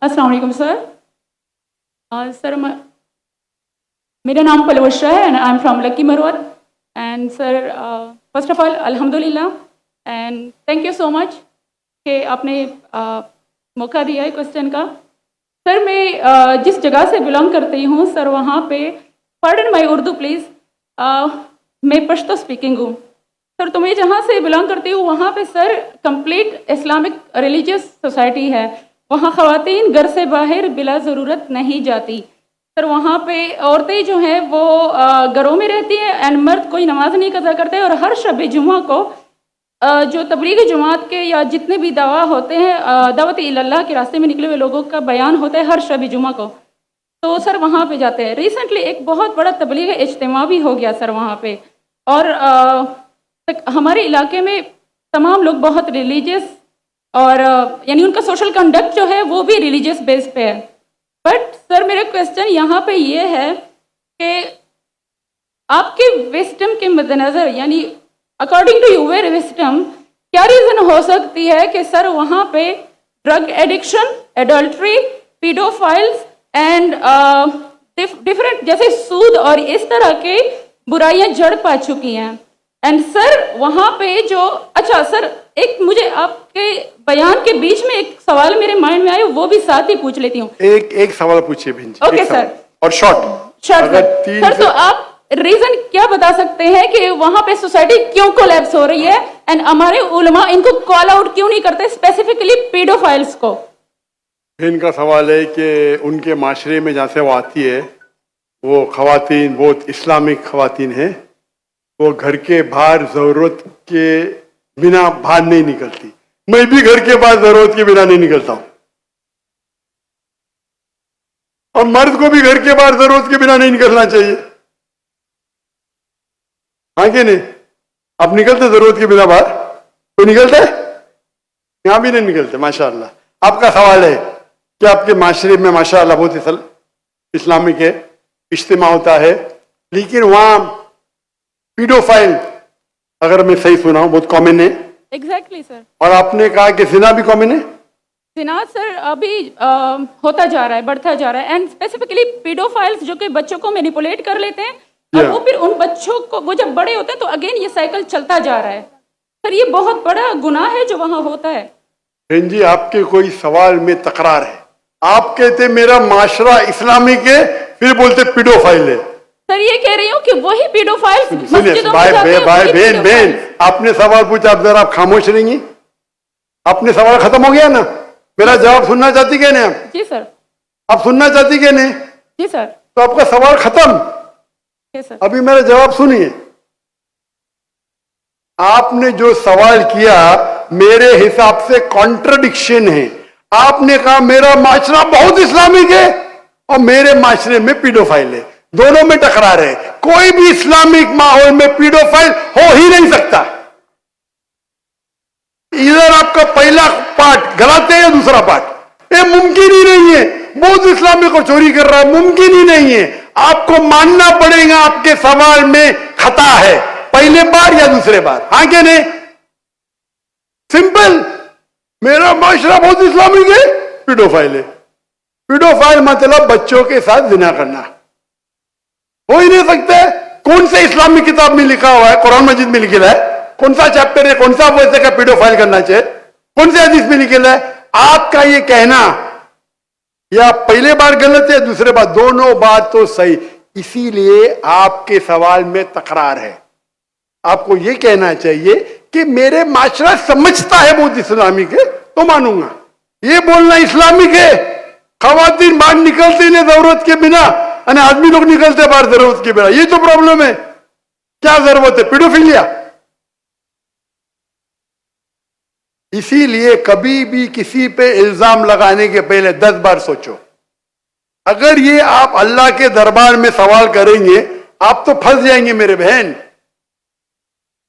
अस्सलाम वालेकुम सर। सर मेरा नाम पलवश्रा है and I am from Lakki Marwat and sir first of all अल्हम्दुलिल्लाह and thank you so much कि आपने मौका दिया है क्वेश्चन का। सर मैं जिस जगह से बिलोंग करती हूँ सर वहाँ पे पार्डन माई उर्दू प्लीज़, मैं पश्तो स्पीकिंग हूँ सर। तो मैं जहाँ से बिलोंग करती हूँ वहाँ पे sir complete Islamic religious society है। वहाँ ख़वातीन घर से बाहर बिला ज़रूरत नहीं जाती सर। वहाँ पे औरतें जो हैं वो घरों में रहती हैं एंड मर्द कोई नमाज नहीं कज़ा करते। और हर शब जुमा को जो तबलीगी जमात के या जितने भी दावा होते हैं दावत इल्लल्लाह के रास्ते में निकले हुए लोगों का बयान होता है हर शब जुमा को, तो सर वहाँ पे जाते हैं। रिसेंटली एक बहुत बड़ा तबलीगी इज्तिमा भी हो गया सर वहाँ पे। और हमारे इलाके में तमाम लोग बहुत रिलीजियस और यानी उनका सोशल कंडक्ट जो है वो भी रिलीजियस बेस पे है। बट सर मेरा क्वेश्चन यहाँ पे ये है कि आपके विस्डम के मद्देनज़र यानी अकॉर्डिंग टू यूर विस्डम क्या रीज़न हो सकती है कि सर वहाँ पे drug addiction, adultery, paedophiles and different जैसे सूद और इस तरह के बुराइयां जड़ पा चुकी हैं। एंड सर वहाँ पे जो अच्छा सर एक मुझे आपके बयान के बीच में एक सवाल मेरे माइंड में आया वो भी साथ ही पूछ लेती हूँ। एक सवाल पूछिए बहन जी। Okay sir. और शॉर्ट सर तो आप रीजन क्या बता सकते हैं कि वहाँ पे सोसाइटी क्यों कोलैप्स हो रही है एंड हमारे उलमा इनको कॉल आउट क्यों नहीं करते स्पेसिफिकली पीडोफाइल्स को? इनका सवाल है कि उनके माशरे में जहाँ से वो आती है वो खवातीन बहुत इस्लामिक खवातीन है, वो घर के बाहर ज़रूरत के बिना बाहर नहीं निकलती। मैं भी घर के बाहर ज़रूरत के बिना नहीं निकलता हूँ और मर्द को भी घर के बाहर ज़रूरत के बिना नहीं निकलना चाहिए। हाँ कि नहीं? आप निकलते ज़रूरत के बिना बाहर? तो निकलते यहाँ भी नहीं निकलते माशाअल्लाह। आपका सवाल है कि आपके माशरे में माशाअल्लाह बहुत इस्लामिक है, इज्तिमा होता है, लेकिन वहाँ पीडोफाइल अगर मैं सही सुना हूँ बहुत कॉमन है। Exactly sir. और आपने कहा कि जिना भी कॉमन है? जिना सर अभी होता जा रहा है, बढ़ता जा रहा है एंड स्पेसिफिकली पीडोफाइल्स जो कि बच्चों को मैनिपुलेट कर लेते हैं और वो फिर उन बच्चों को वो जब बड़े होते हैं तो अगेन ये साइकिल चलता जा रहा है सर। ये बहुत बड़ा गुनाह है जो वहाँ होता है। बहन जी आपके कोई सवाल में तकरार है। आप कहते मेरा माशरा इस्लामिक है फिर बोलते पीडोफाइल है। सर ये कह रही हूँ कि वही पीडोफाइल्स बहन आपने सवाल पूछा, अब जरा आप खामोश रहेंगी? आपने सवाल खत्म हो गया ना? मेरा जवाब सुनना चाहती क्या नहीं आप? जी सर। आप सुनना चाहती क्या नहीं? जी सर। तो आपका सवाल खत्म। सर अभी मेरा जवाब सुनिए। आपने जो सवाल किया मेरे हिसाब से कॉन्ट्रडिक्शन है। आपने कहा मेरा माशरा बहुत इस्लामिक है और मेरे माशरे में पीडोफाइल है, दोनों में टकरार है। कोई भी इस्लामिक माहौल में पीडोफाइल हो ही नहीं सकता। इधर आपका पहला पार्ट गलत है या दूसरा पार्ट? ये मुमकिन ही नहीं है। बहुत इस्लामिक को चोरी कर रहा है, मुमकिन ही नहीं है। आपको मानना पड़ेगा आपके सवाल में खता है, पहले बार या दूसरे बार। हाँ क्या नहीं? सिंपल। मेरा माशरा बहुत इस्लामिक है, पीडोफाइल है। पीडोफाइल मतलब बच्चों के साथ जिना करना हो ही नहीं सकता। कौन से इस्लामिक किताब में लिखा हुआ है? कुरान मजीद में लिखा है? कौन सा चैप्टर है? कौन सा वैसे का पीडोफाइल करना चाहिए? कौन से हदीस में लिखा है? आपका ये कहना या पहले बार गलत है, दूसरे बार, दोनों बात तो सही। इसीलिए आपके सवाल में तकरार है। आपको ये कहना चाहिए कि मेरे माशरा समझता है बहुत इस्लामिक है तो मानूंगा। ये बोलना इस्लामिक है, खवातीन बाहर निकलती नहीं जरूरत के बिना और आदमी लोग निकलते बाहर जरूरत के बिना, ये तो प्रॉब्लम है। क्या जरूरत है? पीडोफिलिया। इसीलिए कभी भी किसी पे इल्जाम लगाने के पहले 10 बार सोचो। अगर ये आप अल्लाह के दरबार में सवाल करेंगे आप तो फंस जाएंगे मेरे बहन।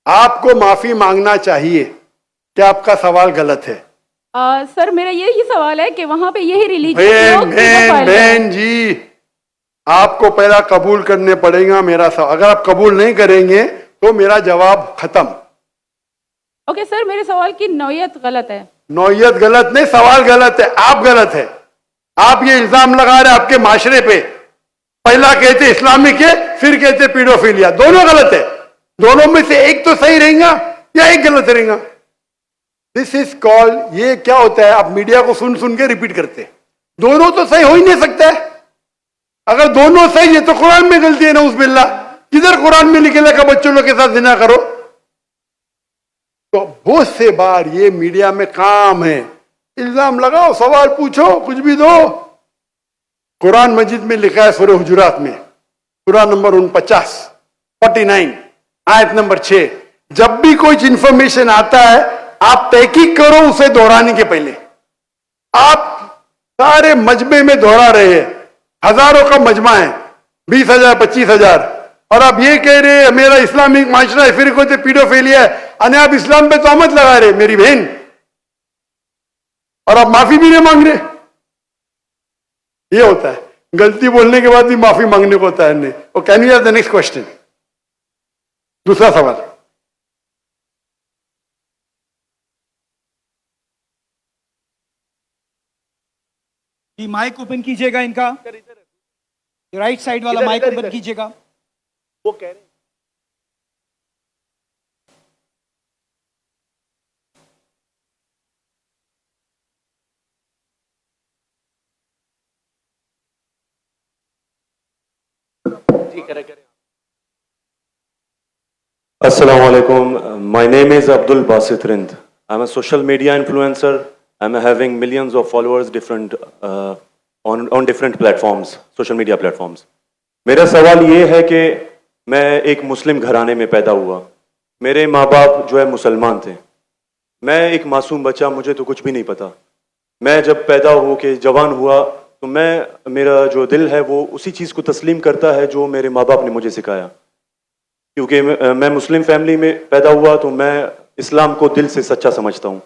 आपको माफी मांगना चाहिए कि आपका सवाल गलत है। सर मेरा यही सवाल है कि वहां पे यही रिलीजन बहन जी आपको पहला कबूल करने पड़ेगा मेरा सवाल। अगर आप कबूल नहीं करेंगे तो मेरा जवाब खत्म। ओके सर, मेरे सवाल की नौयत गलत है। नौयत गलत नहीं, सवाल गलत है, आप गलत है। आप ये इल्जाम लगा रहे आपके माशरे पे, पहला कहते इस्लामिक है, फिर कहते पीडोफिलिया। दोनों गलत है। दोनों में से एक तो सही रहेगा या एक गलत रहेगा। दिस इज कॉल्ड, ये क्या होता है, आप मीडिया को सुन सुन के रिपीट करते। दोनों तो सही हो ही नहीं सकता है। अगर दोनों सही है तो कुरान में गलती है ना, उस बिल्ला किधर कुरान में लिखे लगा बच्चों लोग के साथ जिना करो। तो बहुत से बार ये मीडिया में काम है, इल्जाम लगाओ, सवाल पूछो, कुछ भी दो। कुरान मजीद में लिखा है सूरह हुजुरात में, सूरह नंबर 49 आयत नंबर 6, जब भी कोई इंफॉर्मेशन आता है आप तहकीक करो उसे दोहराने के पहले। आप सारे मजमे में दोहरा रहे हैं, हजारों का मजमा है, 20,000 25,000, और आप ये कह रहे हैं मेरा इस्लामिक माशरा है, फिर कोई पीडोफिलिया है, अने आप इस्लाम पे तोहमत लगा रहे मेरी बहन, और आप माफी भी नहीं मांग रहे। ये होता है, गलती बोलने के बाद भी माफी मांगने को होता है। Can you have the next question? दूसरा सवाल। ये माइक ओपन कीजिएगा, इनका राइट साइड वाला माइक ओपन कीजिएगा। वो कह रहे Assalamu alaikum. My name is Abdul Basit Rind. I'm a social media influencer. I'm having millions of followers on different platforms, social media platforms. मेरा सवाल ये है कि मैं एक मुस्लिम घराने में पैदा हुआ। मेरे माँ बाप जो है मुसलमान थे। मैं एक मासूम बच्चा, मुझे तो कुछ भी नहीं पता। मैं जब पैदा हो के जवान हुआ तो मेरा जो दिल है वो उसी चीज़ को तस्लीम करता है जो मेरे माँ बाप ने मुझे सिखाया। क्योंकि मैं मुस्लिम फैमिली में पैदा हुआ तो मैं इस्लाम को दिल से सच्चा समझता हूँ।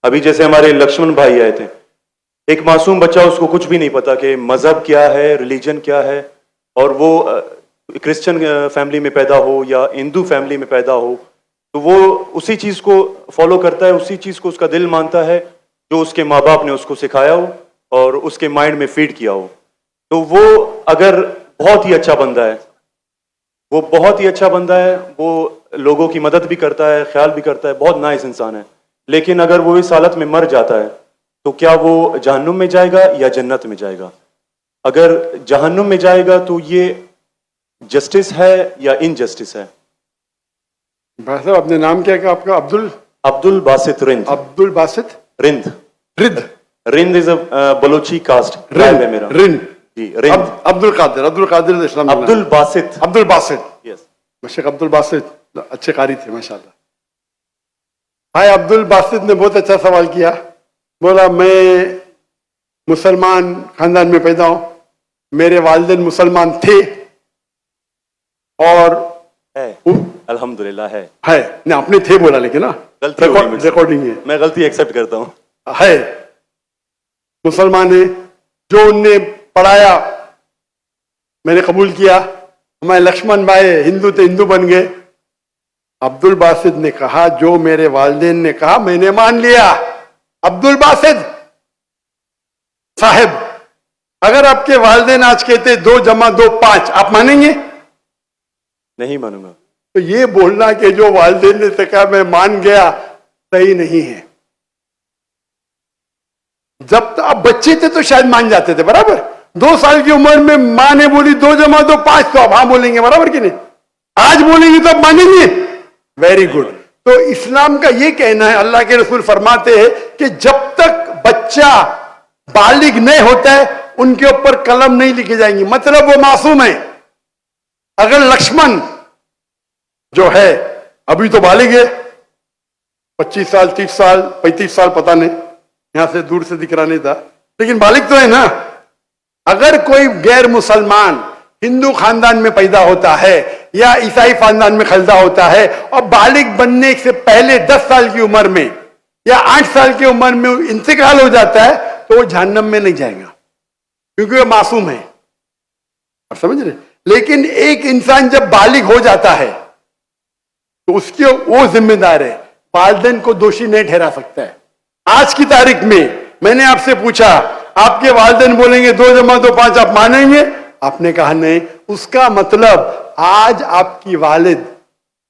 अभी जैसे हमारे लक्ष्मण भाई आए थे, एक मासूम बच्चा, उसको कुछ भी नहीं पता कि मज़हब क्या है, रिलीजन क्या है, और वो क्रिश्चियन फैमिली में पैदा हो या हिंदू फैमिली में पैदा हो तो वो उसी चीज़ को फॉलो करता है, उसी चीज़ को उसका दिल मानता है जो उसके माँ बाप ने उसको सिखाया हो और उसके माइंड में फीड किया हो। तो वो अगर बहुत ही अच्छा बंदा है, वो बहुत ही अच्छा बंदा है, वो लोगों की मदद भी करता है, ख्याल भी करता है, बहुत नाइस इंसान है, लेकिन अगर वो इस हालत में मर जाता है तो क्या वो जहन्नुम में जाएगा या जन्नत में जाएगा? अगर जहन्नुम में जाएगा तो ये जस्टिस है या इनजस्टिस है? भाई साहब, अपने नाम क्या है आपका? Abdul Basit Rind. Abdul Basit Rind. Rind is a Balochi caste Rind है मेरा। रिंद जी, रिंद। अब्दुल कादिर इस्लाम। अब्दुल बासित। यस, शेख अब्दुल बासित अच्छे कारी थे माशाल्लाह। भाई अब्दुल बासित ने बहुत अच्छा सवाल किया। बोला मैं मुसलमान खानदान में पैदा हूं, मेरे वालिदैन मुसलमान थे और है, अल्हम्दुलिल्लाह है नहीं, आपने थे बोला लेकिन ना रिकॉर्डिंग है, मैं गलती एक्सेप्ट करता हूँ। है मुसलमान है, जो उनने पढ़ाया मैंने कबूल किया। हमारे लक्ष्मण भाई हिंदू थे, हिंदू बन गए। अब्दुल बासित ने कहा जो मेरे वालिदैन ने कहा मैंने मान लिया। अब्दुल बासित साहब, अगर आपके वालिदैन आज कहते 2 + 2 5, आप मानेंगे? नहीं मानूंगा। तो ये बोलना कि जो वालिदैन ने कहा मैं मान गया, सही नहीं है। जब आप बच्चे थे तो शायद मान जाते थे, बराबर। 2 साल की उम्र में मां ने बोली 2 + 2 5, तो आप हाँ बोलेंगे, बराबर कि नहीं? आज बोलेंगे तो आप मानेंगे। Very good. तो इस्लाम का ये कहना है, अल्लाह के रसूल फरमाते हैं कि जब तक बच्चा बालिग नहीं होता है उनके ऊपर कलम नहीं लिखी जाएंगी, मतलब वो मासूम है। अगर लक्ष्मण जो है अभी तो बालिग है, 25 साल 30 साल 35 साल पता नहीं, यहां से दूर से दिख रहा नहीं था, लेकिन बालिग तो है ना। अगर कोई गैर मुसलमान हिंदू खानदान में पैदा होता है या ईसाई खानदान में पैदा होता है और बालिग बनने से पहले 10 साल की उम्र में या 8 साल की उम्र में इंतकाल हो जाता है तो वो जहन्नम में नहीं जाएगा, क्योंकि वो मासूम है। और समझ रहे? लेकिन एक इंसान जब बालिग हो जाता है तो उसके वो जिम्मेदार है, वालिदैन को दोषी नहीं ठहरा सकता है। आज की तारीख में मैंने आपसे पूछा आपके वालिदैन बोलेंगे 2 जमा 2 5, आप मानेंगे? आपने कहा नहीं। उसका मतलब आज आपकी वालिद,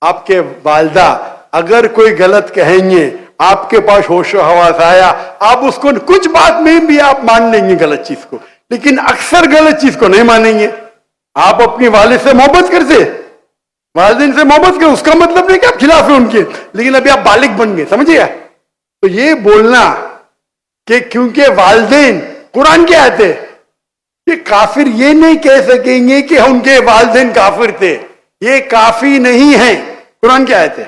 आपके वालदा अगर कोई गलत कहेंगे, आपके पास होश हवास आया, आप उसको कुछ बात में भी आप मान लेंगे गलत चीज को, लेकिन अक्सर गलत चीज को नहीं मानेंगे। आप अपनी वालिद से मोहब्बत करते, वालिदैन से मोहब्बत कर, उसका मतलब नहीं कि आप खिलाफ हैं उनके, लेकिन अभी आप बालिग बन गए, समझिए। तो ये बोलना कि क्योंकि वालिदैन, कुरान क्या आयत है कि काफिर ये नहीं कह सकेंगे कि उनके वालिदैन काफिर थे, ये काफी नहीं है, कुरान क्या आयत है।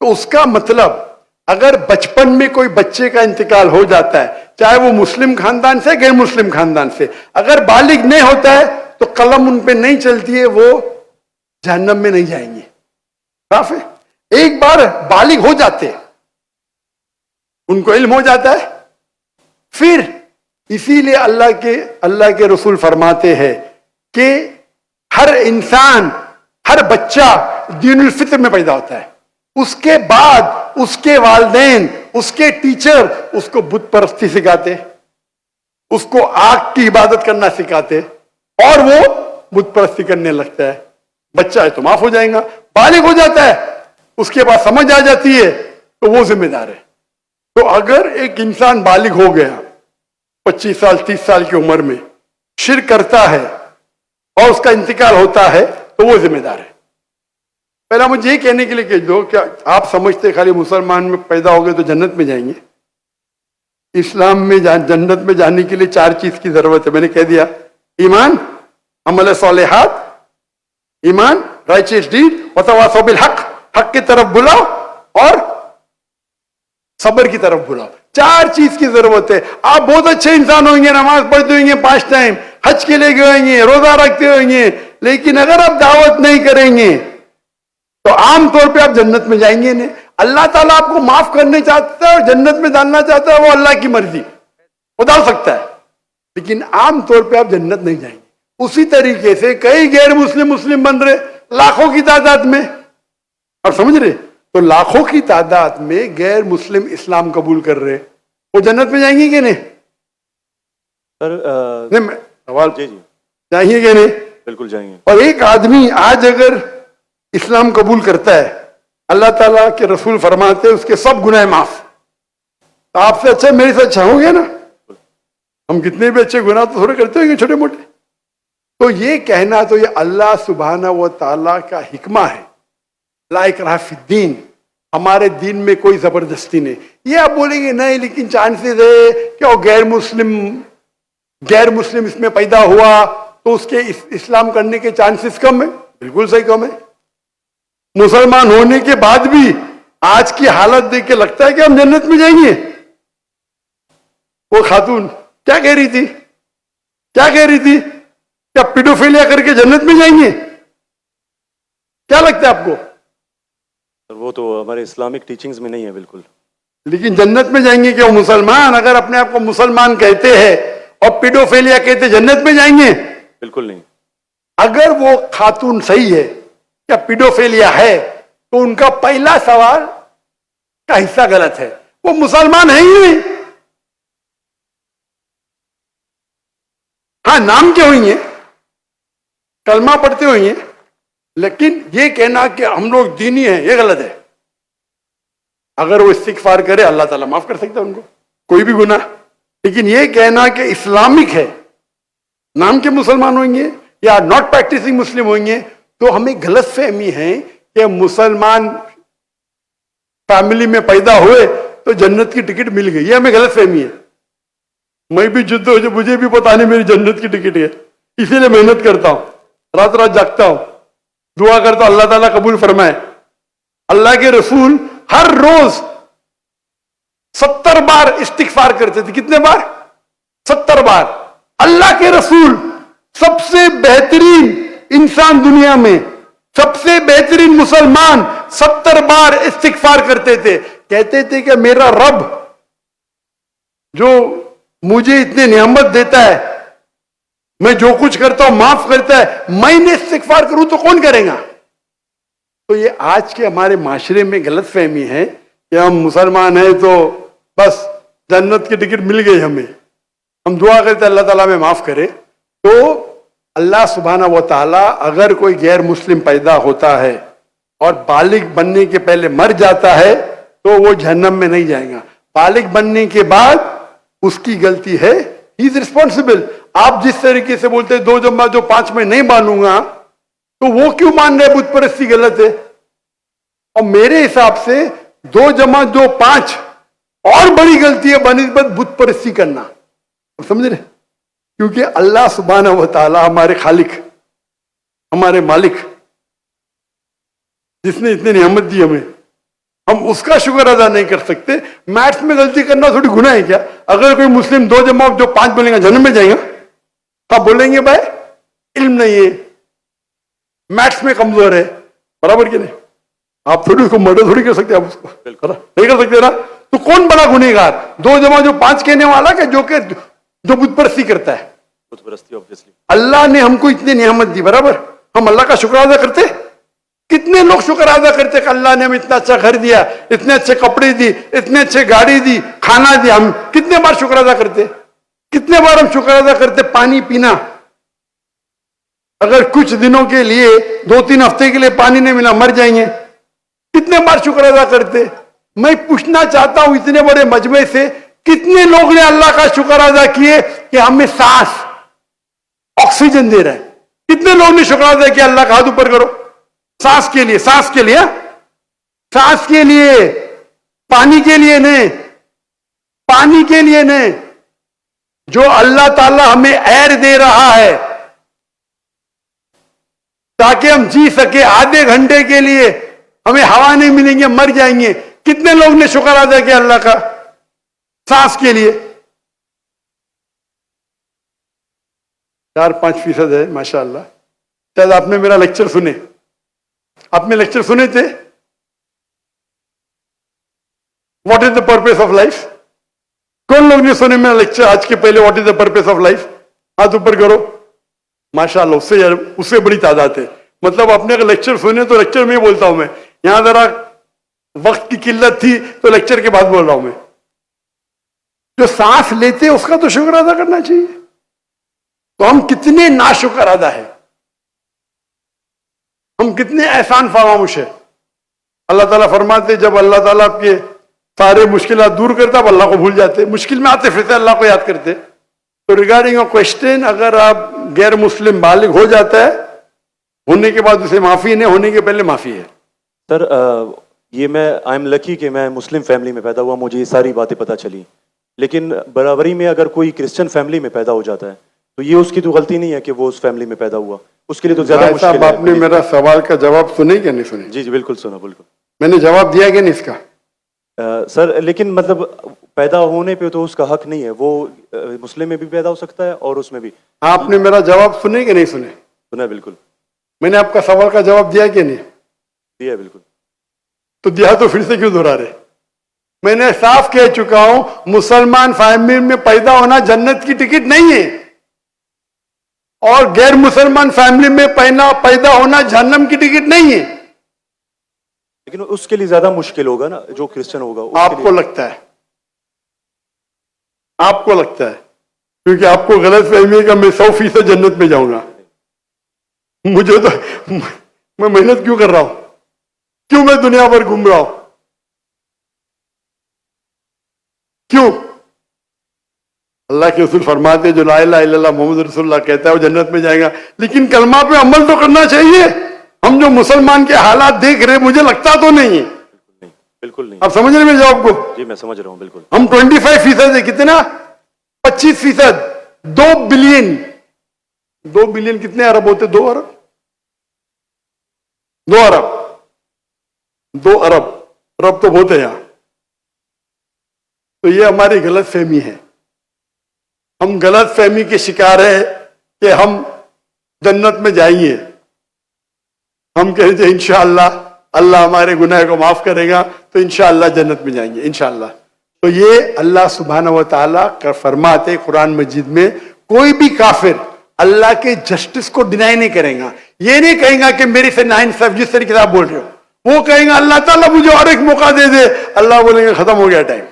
तो उसका मतलब अगर बचपन में कोई बच्चे का इंतकाल हो जाता है, चाहे वो मुस्लिम खानदान से गैर मुस्लिम खानदान से, अगर बालिग नहीं होता है तो कलम उन पे नहीं चलती है, वो जहन्नम में नहीं जाएंगे। साफ है। एक बार बालिग हो जाते हैं, उनको इल्म हो जाता है, फिर इसीलिए अल्लाह के रसूल फरमाते हैं कि हर इंसान, हर बच्चा दीनुल फित्र में पैदा होता है, उसके बाद उसके वालिदैन, उसके टीचर उसको बुत परस्ती सिखाते, उसको आग की इबादत करना सिखाते, और वो बुत परस्ती करने लगता है। बच्चा है तो माफ हो जाएगा, बालिग हो जाता है, उसके बाद समझ आ जाती है, तो वो जिम्मेदार है। तो अगर एक इंसान बालिग हो गया 25 साल 30 साल की उम्र में, शिर्क करता है और उसका इंतकाल होता है, तो वो जिम्मेदार है। पहला मुझे ये कहने के लिए कह दो, क्या आप समझते खाली मुसलमान में पैदा हो गए तो जन्नत में जाएंगे? इस्लाम में जन्नत में जाने के लिए 4 चीज की जरूरत है, मैंने कह दिया। ईमान, अमल सालिहात, ईमान, राइचियस डीड, व तवासौ बिल हक, हक की तरफ बुलाओ और सब्र की तरफ बुलाओ। 4 चीज की जरूरत है। आप बहुत अच्छे इंसान होंगे, नमाज पढ़ते होंगे 5 टाइम, हज के लिए गए होंगे, रोजा रखते होंगे, लेकिन अगर आप दावत नहीं करेंगे तो आमतौर पे आप जन्नत में जाएंगे नहीं। अल्लाह ताला आपको माफ करने चाहता है और जन्नत में डालना चाहता है, वो अल्लाह की मर्जी, वो डाल सकता है, लेकिन आमतौर पे आप जन्नत नहीं जाएंगे। उसी तरीके से कई गैर मुस्लिम बन रहे लाखों की तादाद में, और समझ रहे, तो लाखों की तादाद में गैर मुस्लिम इस्लाम कबूल कर रहे, वो जन्नत में जाएंगे कि नहीं? सर नहीं, सवाल जी जाएंगे कि नहीं? बिल्कुल जाएंगे। और एक आदमी आज अगर इस्लाम कबूल करता है, अल्लाह ताला के रसूल फरमाते हैं उसके सब गुनाह माफ। तो आपसे अच्छा मेरे से अच्छा हो गया ना। हम कितने भी अच्छे गुनाह तो थोड़े करते होंगे छोटे मोटे। तो ये कहना, तो ये अल्लाह सुब्हाना व ताला का हिकमा है, ला इकराह फिद्दीन, हमारे दीन में कोई जबरदस्ती नहीं। ये आप बोलेंगे नहीं, लेकिन चांसेस है कि वो गैर मुस्लिम इसमें पैदा हुआ तो उसके इस्लाम करने के चांसेस कम है। बिल्कुल सही कम है। मुसलमान होने के बाद भी आज की हालत देख के लगता है कि हम जन्नत में जाएंगे। वो खातून क्या कह रही थी, क्या पीडोफिलिया करके जन्नत में जाएंगे? क्या लगता है आपको? वो तो हमारे इस्लामिक टीचिंग्स में नहीं है बिल्कुल। लेकिन जन्नत में जाएंगे क्या मुसलमान? अगर अपने आप को मुसलमान कहते हैं और पीडोफिलिया कहते, जन्नत में जाएंगे? बिल्कुल नहीं। अगर वो खातून सही है, क्या पीडोफिलिया है, तो उनका पहला सवाल का हिस्सा गलत है। वो मुसलमान है ही नहीं। हाँ, नाम के हुई है, कलमा पढ़ते हुए हैं, लेकिन ये कहना कि हम लोग दीनी हैं, ये गलत है। अगर वो इस्तिगफार करे, अल्लाह ताला माफ कर सकता है उनको, कोई भी गुनाह। लेकिन ये कहना कि इस्लामिक है, नाम के मुसलमान होंगे या नॉट प्रैक्टिसिंग मुस्लिम होंगे, तो हमें गलत फहमी है कि मुसलमान फैमिली में पैदा हुए तो जन्नत की टिकट मिल गई, ये हमें गलत फहमी है। मैं भी जिद्द हो जो मुझे भी पता नहीं मेरी जन्नत की टिकट है, इसीलिए मेहनत करता हूं, रात रात जागता हूं, दुआ करता हूं अल्लाह ताला कबूल फरमाए। अल्लाह के रसूल हर रोज 70 बार इस्तिगफार करते थे। कितने बार? 70 बार। अल्लाह के रसूल सबसे बेहतरीन इंसान दुनिया में, सबसे बेहतरीन मुसलमान 70 बार इस्तिगफार करते थे। कहते थे कि मेरा रब जो मुझे इतने नियामत देता है, मैं जो कुछ करता हूं माफ करता है, मैंने इस्तिगफार करूं तो कौन करेगा? तो ये आज के हमारे माशरे में गलत फहमी है कि हम मुसलमान हैं तो बस जन्नत की टिकट मिल गई हमें। हम दुआ करते अल्लाह ताला में माफ करे। तो अल्लाह सुब्हाना व ताला अगर कोई गैर मुस्लिम पैदा होता है और बालिग बनने के पहले मर जाता है तो वो जहन्नम में नहीं जाएगा। बालिग बनने के बाद उसकी गलती है, ही इज रिस्पॉन्सिबल। आप जिस तरीके से बोलते हैं 2 जमा जो 5 में नहीं मानूंगा, तो वो क्यों मान रहे बुत परस्ती गलत है? और मेरे हिसाब से 2 जमा जो 5 और बड़ी गलती है बनिस्बत बुत परस्ती करना। समझ रहे? क्योंकि अल्लाह सुब्हाना व ताला हमारे खालिक, हमारे मालिक, जिसने इतनी नेमत दी हमें, हम उसका शुक्र अदा नहीं कर सकते। मैथ्स में गलती करना थोड़ी गुनाह है क्या? अगर कोई मुस्लिम 2 जमा जो 5 बोलेगा जन्नत में जाएगा, आप बोलेंगे भाई इल्म नहीं है, मैथ्स में कमजोर है, बराबर के नहीं? आप थोड़ी उसको मर्डर थोड़ी कर सकते, आप उसको नहीं कर सकते ना। तो कौन बड़ा गुनहगार, 2 जमा जो 5 कहने वाला क्या जो बुत परस्ती करता है? बुत परस्ती ऑब्वियसली। अल्लाह ने हमको इतनी नेमत दी, बराबर, हम अल्लाह का शुक्र अदा करते? कितने लोग शुक्र अदा करते कि अल्लाह ने हमें इतना अच्छा घर दिया, इतने अच्छे कपड़े दी, इतने अच्छे गाड़ी दी, खाना दिया। हम कितने बार शुक्र अदा करते? कितने बार हम शुक्र अदा करते? पानी पीना, अगर कुछ दिनों के लिए 2-3 हफ्ते के लिए पानी नहीं मिला मर जाएंगे, कितने बार शुक्र अदा करते? मैं पूछना चाहता हूं इतने बड़े मजमे से कितने लोग ने अल्लाह का शुक्र अदा किए कि हमें सांस, ऑक्सीजन दे रहा है? कितने लोग ने शुक्र अदा किया? अल्लाह का हाथ ऊपर करो। सांस के लिए, सांस के लिए, सांस के लिए, पानी के लिए नहीं, पानी के लिए नहीं। जो अल्लाह ताला हमें एयर दे रहा है ताकि हम जी सके, आधे घंटे के लिए हमें हवा नहीं मिलेंगे मर जाएंगे, कितने लोग ने शुक्र अदा किया अल्लाह का सांस के लिए? 4-5% है माशाअल्लाह। शायद आपने मेरा लेक्चर सुने, आपने लेक्चर सुने थे what is the purpose of life? कौन लोग ने सुने मेरा लेक्चर आज के पहले? What is the purpose of life? हाथ ऊपर करो। माशाअल्लाह, उससे बड़ी तादाद है। मतलब आपने अगर लेक्चर सुने तो लेक्चर में बोलता हूं मैं, यहां जरा वक्त की किल्लत थी तो लेक्चर के बाद बोल रहा हूं मैं। जो सांस लेते उसका तो शुक्र अदा करना चाहिए। तो हम कितने नाशुक्र अदा है, हम कितने एहसान फरामोश है। अल्लाह ताला फरमाते जब अल्लाह ताला आपके सारे मुश्किलात दूर करता अब अल्लाह को भूल जाते, मुश्किल में आते फिरते अल्लाह को याद करते। तो रिगार्डिंग अ क्वेश्चन, अगर आप गैर मुस्लिम बालिग हो जाता है, होने के बाद उसे माफी नहीं, होने के पहले माफी है। सर ये मैं आई एम लकी कि मैं मुस्लिम फैमिली में पैदा हुआ, मुझे ये सारी बातें पता चली। लेकिन बराबरी में अगर कोई क्रिश्चियन फैमिली में पैदा हो जाता है तो ये उसकी तो गलती नहीं है कि वो उस फैमिली में पैदा हुआ, उसके लिए तो ज्यादा मुश्किल है। आपने मेरा सवाल का जवाब सुने क्या नहीं सुने? जी जी बिल्कुल सुना, बिल्कुल मैंने जवाब दिया कि नहीं इसका? सर लेकिन मतलब पैदा होने पे तो उसका हक नहीं है, वो मुस्लिम में भी पैदा हो सकता है और उसमें भी। आपने मेरा जवाब सुने कि नहीं सुने? सुना बिल्कुल। मैंने आपका सवाल का जवाब दिया कि नहीं? दिया बिल्कुल। तो दिया तो फिर से क्यों दोहरा रहे? मैंने साफ कह चुका हूं, मुसलमान फैमिली में पैदा होना जन्नत की टिकट नहीं है, और गैर मुसलमान फैमिली में पैदा होना जहन्नम की टिकट नहीं है। लेकिन उसके लिए ज्यादा मुश्किल होगा ना जो क्रिश्चियन होगा। आपको लगता है, आपको लगता है, क्योंकि आपको गलत फहमी है कि मैं 100% जन्नत में जाऊंगा। मुझे तो मैं मेहनत क्यों कर रहा हूं, क्यों मैं दुनिया भर घूम रहा हूं, क्यों? अल्लाह के रसूल फरमाते जो ला इलाहा इल्लल्लाह मोहम्मद रसूलुल्लाह कहता है वो जन्नत में जाएगा। लेकिन कलमा पे अमल तो करना चाहिए। हम जो मुसलमान के हालात देख रहे, मुझे लगता तो नहीं है। बिल्कुल नहीं। आप समझ रहे मेरे जवाब को? जी मैं समझ रहा हूं बिल्कुल। हम 25% है, कितना? 25%। 2 बिलियन, 2 बिलियन कितने अरब होते? 2 अरब, 2 अरब, 2 अरब, अरब तो बहुत है यहां। तो ये हमारी गलत फहमी है, हम गलत फहमी के शिकार है कि हम जन्नत में जाएंगे। हम कहते हैं इंशाअल्लाह अल्लाह हमारे गुनाह को माफ करेगा तो इंशाअल्लाह जन्नत में जाएंगे इंशाअल्लाह। तो ये अल्लाह सुब्हानहू व तआला का फरमाते कुरान मजीद में, कोई भी काफिर अल्लाह के जस्टिस को डिनाई नहीं करेगा। ये नहीं कहेगा कि मेरे से नाइंसाफ, जिस तरीके से आप बोल रहे हो, वो कहेगा अल्लाह ताला मुझे और एक मौका दे दे। अल्लाह बोलेंगे खत्म हो गया टाइम,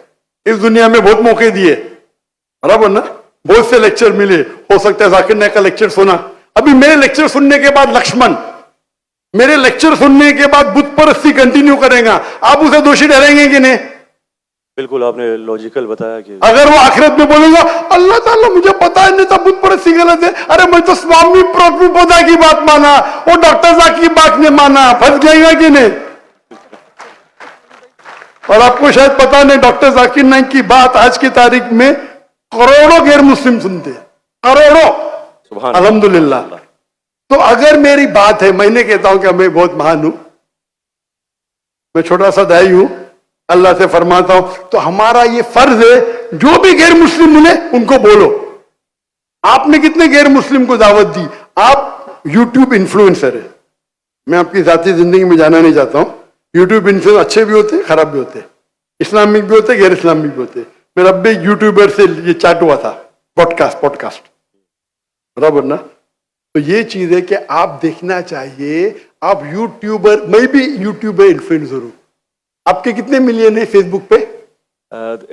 इस दुनिया में बहुत मौके दिए, बराबर ना? बहुत से लेक्चर मिले, हो सकता है जाकिर नायक का लेक्चर सुना। अभी मेरे लेक्चर सुनने के बाद लक्ष्मण मेरे लेक्चर सुनने के बाद बुत परस्ती कंटिन्यू करेगा, आप उसे दोषी ठहरेंगे कि नहीं? बिल्कुल, आपने लॉजिकल बताया कि अगर वो आखिरत में बोलेगा अल्लाह ताला मुझे पता है नहीं था बुत परस्ती गलत है, अरे मैं तो स्वामी प्रभुपदा की बात माना, वो डॉक्टर जाकिर की बात नहीं माना, फंस जाएगा कि नहीं? और आपको शायद पता नहीं, डॉक्टर जाकिर नाइक की बात आज की तारीख में करोड़ों गैर मुस्लिम सुनते हैं, करोड़ों। सुभान अल्हम्दुलिल्लाह। तो अगर मेरी बात है, मैंने कहता हूं कि मैं बहुत महान हूं, मैं छोटा सा दाई हूं, अल्लाह से फरमाता हूं, तो हमारा ये फर्ज है जो भी गैर मुस्लिम मिले उनको बोलो। आपने कितने गैर मुस्लिम को दावत दी? आप यूट्यूब इन्फ्लुएंसर है, मैं आपकी जाती जिंदगी में जाना नहीं चाहता हूं। यूट्यूब इन्फ्लुएंसर अच्छे भी होते हैं, खराब भी होते हैं, इस्लामिक भी होते हैं, गैर इस्लामिक भी होते हैं। मेरा अब एक यूट्यूबर से ये चैट हुआ था, पॉडकास्ट बराबर ना? तो ये चीज है कि आप देखना चाहिए, आप यूट्यूबर, मैं भी यूट्यूबर इन्फ्लुएंसर हूं। आपके कितने मिलियन है फेसबुक पे?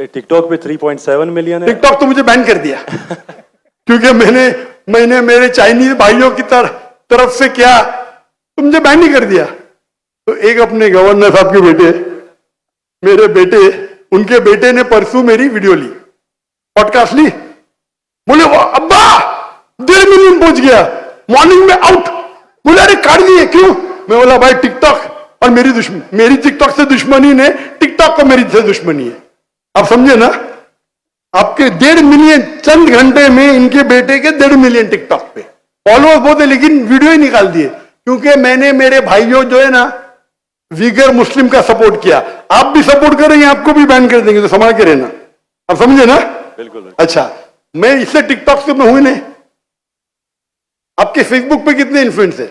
टिकटॉक पे 3.7 मिलियन है। टिकटॉक तो मुझे बैन कर दिया क्योंकि मैंने मेरे चाइनीज भाइयों की तरफ से क्या, तो मुझे बैन ही कर दिया। तो एक अपने गवर्नर साहब के बेटे, मेरे बेटे, उनके बेटे ने परसों मेरी वीडियो ली, पॉडकास्ट ली, बोले अब्बा 1.5 मिलियन पहुंच गया, मॉर्निंग में आउट। बोले अरे काट दिए क्यों? मैं बोला भाई टिकटॉक और मेरी टिकटॉक से दुश्मनी ने, टिकटॉक को मेरी से दुश्मनी है। आप समझे ना? आपके 1.5 मिलियन चंद घंटे में, इनके बेटे के 1.5 मिलियन टिकटॉक पे फॉलोअर्स बहुत है, लेकिन वीडियो ही निकाल दिए क्योंकि मैंने मेरे भाइयों जो है ना वीगर मुस्लिम का सपोर्ट किया। आप भी सपोर्ट करेंगे, आपको भी बैन कर देंगे, तो संभाल के रहना। आप समझे ना? बिल्कुल। अच्छा, मैं इससे टिकटॉक से मैं हूं नहीं। आपके फेसबुक पे कितने इन्फ्लुएंस है,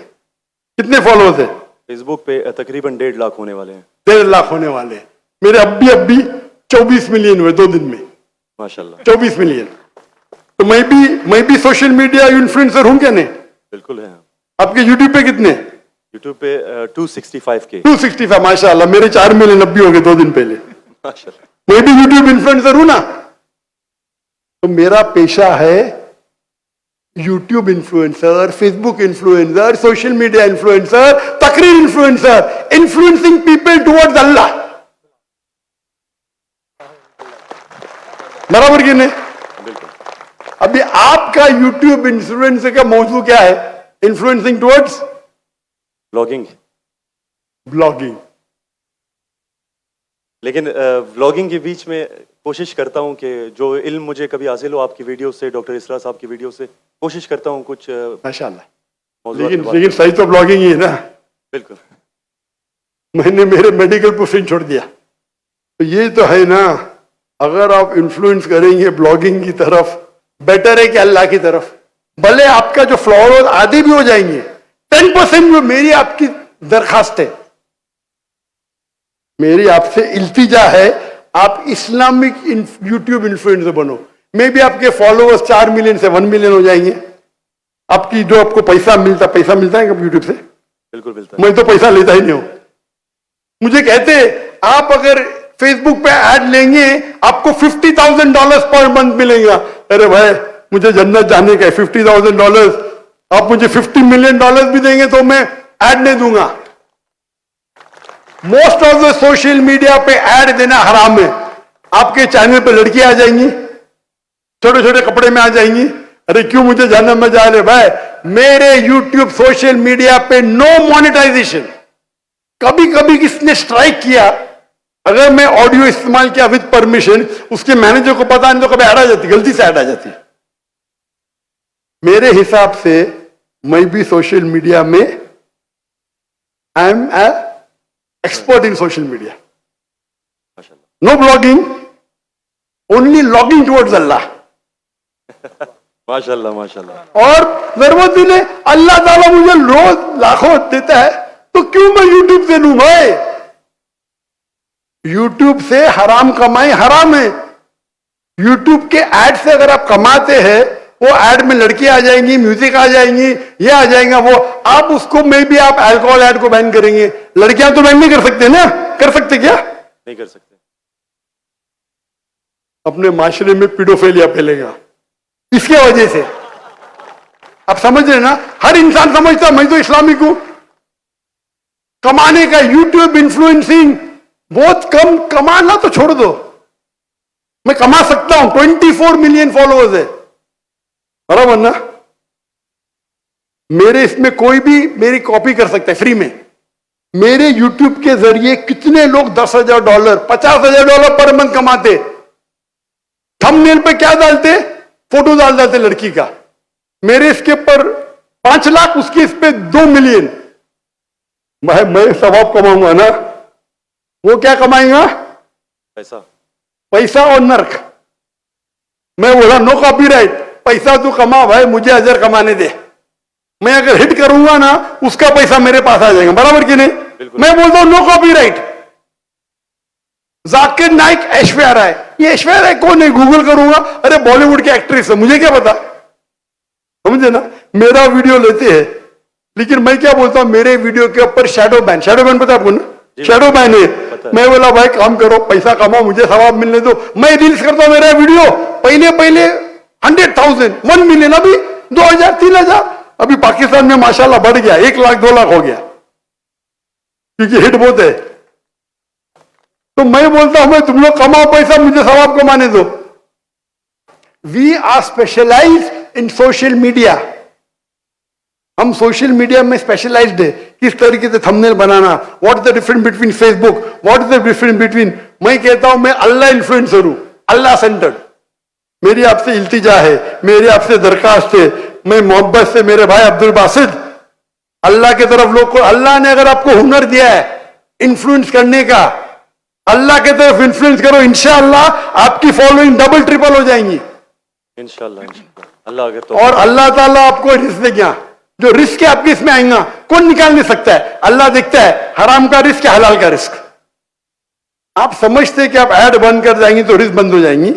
कितने फॉलोअर्स है? फेसबुक पे तकरीबन 1.5 लाख होने वाले हैं। 1.5 लाख होने वाले हैं। मेरे अभी 24 मिलियन हुए 2 दिन में, माशाल्लाह। 24 मिलियन। तो मैं भी सोशल मीडिया इन्फ्लुएंसर हूं क्या नहीं? बिल्कुल है। आपके यूट्यूब पे कितने? यूट्यूब पे 265 के। 265, माशाल्लाह। मेरे 4 मिलियन अभी हो गए 2 दिन पहले। माशाल्लाह। मैं भी यूट्यूब इन्फ्लुएंसर हूं ना। तो मेरा पेशा है YouTube influencer, Facebook influencer, social media influencer, तकरीर इन्फ्लुएंसर, इन्फ्लुएंसिंग पीपल टुवर्ड्स अल्लाह। बराबर कि नहीं? अभी आपका यूट्यूब इन्फ्लुएंसर का मौजू क्या है? Influencing towards blogging. लेकिन व्लॉगिंग के बीच में कोशिश करता हूं कि जो इल्म मुझे कभी हासिल हो आपकी वीडियो से, डॉक्टर इसरा साहब की वीडियो से, कोशिश करता हूं कुछ माशाल्लाह। लेकिन सही तो ब्लॉगिंग ही है ना। बिल्कुल। मैंने मेरे मेडिकल प्रोफेशन छोड़ दिया, तो ये तो है ना। अगर आप इन्फ्लुएंस करेंगे ब्लॉगिंग की तरफ, बेटर है कि अल्लाह की तरफ। भले आपका जो फॉलोअर्स आधे भी हो जाएंगे, 10% में मेरी आपकी दरखास्त है, मेरी आपसे इल्तिजा है, आप इस्लामिक यूट्यूब इन्फ्लुएंसर बनो। मे भी आपके फॉलोअर्स 4 मिलियन से 1 मिलियन हो जाएंगे। आपकी जो आपको पैसा मिलता है कब यूट्यूब से? बिल्कुल मिलता है। मैं तो पैसा लेता ही नहीं हूं। मुझे कहते आप अगर फेसबुक पे ऐड लेंगे आपको $50,000 पर मंथ मिलेगा। अरे भाई मुझे जन्नत जाने का है, $50,000 आप मुझे $50 मिलियन भी देंगे तो मैं ऐड नहीं दूंगा। Most of the social media पे ऐड देना हराम है। आपके चैनल पे लड़कियां आ जाएंगी, छोटे छोटे कपड़े में आ जाएंगी। अरे क्यों मुझे जन्नत में जा रहे भाई? मेरे यूट्यूब सोशल मीडिया पे नो मोनेटाइजेशन। कभी कभी किसने स्ट्राइक किया, अगर मैं ऑडियो इस्तेमाल किया विद परमिशन, उसके मैनेजर को पता नहीं तो कभी ऐड आ जाती, गलती से ऐड आ जाती। मेरे हिसाब से मैं भी सोशल मीडिया में I am a expert in social media. No blogging, only logging towards Allah. माशाल्लाह माशाल्लाह। और जरूरत ही नहीं, अल्लाह ताला मुझे रोज लाखों देता है, तो क्यों मैं यूट्यूब से लूं भाई? यूट्यूब से हराम कमाई हराम है। यूट्यूब के ऐड से अगर आप कमाते हैं, वो ऐड में लड़कियां आ जाएंगी, म्यूजिक आ जाएंगी, ये आ जाएगा वो, आप उसको में भी आप अल्कोहल ऐड को बैन करेंगे। लड़कियां तो बैन नहीं कर सकते ना? कर सकते क्या? नहीं कर सकते। अपने माशरे में पीडोफिलिया फैलेगा। इसके वजह से। आप समझ रहे ना, हर इंसान समझता मैं तो इस्लामिक हूं। कमाने का यूट्यूब इन्फ्लुएंसिंग बहुत कम, कमाना तो छोड़ दो, मैं कमा सकता हूं। 24 मिलियन फॉलोअर्स है, बराबर ना। मेरे इसमें कोई भी मेरी कॉपी कर सकता है फ्री में। मेरे यूट्यूब के जरिए कितने लोग $10,000 $50,000 पर मंथ कमाते। थंबनेल पे क्या डालते, फोटो डाल देते लड़की का। मेरे इसके ऊपर 5 लाख, उसके इस पे 2 मिलियन। मैं सवाब कमाऊंगा ना, वो क्या कमाएगा, पैसा और नर्क। मैं बोला नो कॉपीराइट, पैसा तू कमा भाई, मुझे अजर कमाने दे। मैं अगर हिट करूंगा ना, उसका पैसा मेरे पास आ जाएगा, बराबर कि नहीं। मैं बोलता हूं नो कॉपीराइट। जाकिर नाइक ऐश्वर्या राय, ये ऐश्वर्या राय कौन है, गूगल करूंगा, अरे बॉलीवुड की एक्ट्रेस है, मुझे क्या पता। समझे ना, मेरा वीडियो लेते हैं, लेकिन मैं क्या बोलता हूं, मेरे वीडियो के ऊपर शैडो बैन पता है आपको ना, शैडो बैन है। मैं बोला भाई काम करो, पैसा कमाओ, मुझे सवाब मिलने दो। मैं रील्स करता हूं, मेरा वीडियो पहले 100,000 1 मिलियन, अभी 2,000 3,000, अभी पाकिस्तान में माशाल्लाह बढ़ गया, 1 लाख 2 लाख हो गया, क्योंकि हिट बहुत है। तो मैं बोलता हूं, मैं तुम लोग कमाओ पैसा, मुझे सवाब कमाने दो। We are specialise in social media. हम सोशल मीडिया में स्पेशलाइज्ड है, किस तरीके से थंबनेल बनाना, what is the difference between Facebook, what is the difference between. मैं कहता हूं मैं अल्लाह इन्फ्लुएंसर हूं, अल्लाह सेंटर्ड। मेरी आपसे इल्तिजा है, मेरी आपसे दरखास्त है, मैं मोहब्बत से मेरे भाई अब्दुल बासित, अल्लाह की तरफ लोग को, अल्लाह ने अगर आपको हुनर दिया है इन्फ्लुएंस करने का, अल्लाह की तरफ इन्फ्लुएंस करो, इंशाअल्लाह आपकी फॉलोइंग डबल ट्रिपल हो जाएंगी इंशाअल्लाह। अल्लाह अगर तो, और अल्लाह ताला आपको रिस्क देगा। जो रिस्क है आपके इसमें आएगा, कौन निकाल नहीं सकता है, अल्लाह देखता है हराम का रिस्क है हलाल का रिस्क। आप समझते कि आप ऐड बंद कर जाएंगे तो रिस्क बंद हो जाएंगी,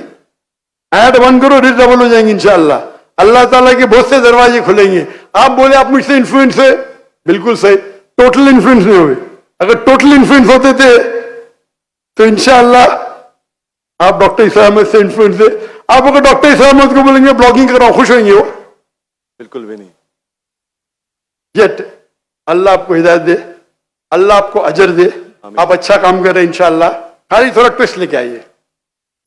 ऐड बंद करो रिस्क डबल हो जाएंगी इंशाअल्लाह। अल्लाह ताला के बहुत से दरवाजे खुलेंगे। आप बोले आप मुझसे इन्फ्लुएंस है, बिल्कुल सही, टोटल इन्फ्लुएंस नहीं हुए। अगर टोटल इन्फ्लुएंस होते थे तो इंशाअल्लाह आप डॉक्टर इस्लाम अहमद से इन्फ्लुएंस है। आप अगर डॉक्टर इस्लाम अहमद को बोलेंगे ब्लॉगिंग कराओ, खुश होंगे वो? बिल्कुल भी नहीं। येट अल्लाह आपको हिदायत दे, अल्लाह आपको अजर दे, आप अच्छा काम कर रहे हैं इंशाअल्लाह। खाली थोड़ा ट्विस्ट लेके आइए।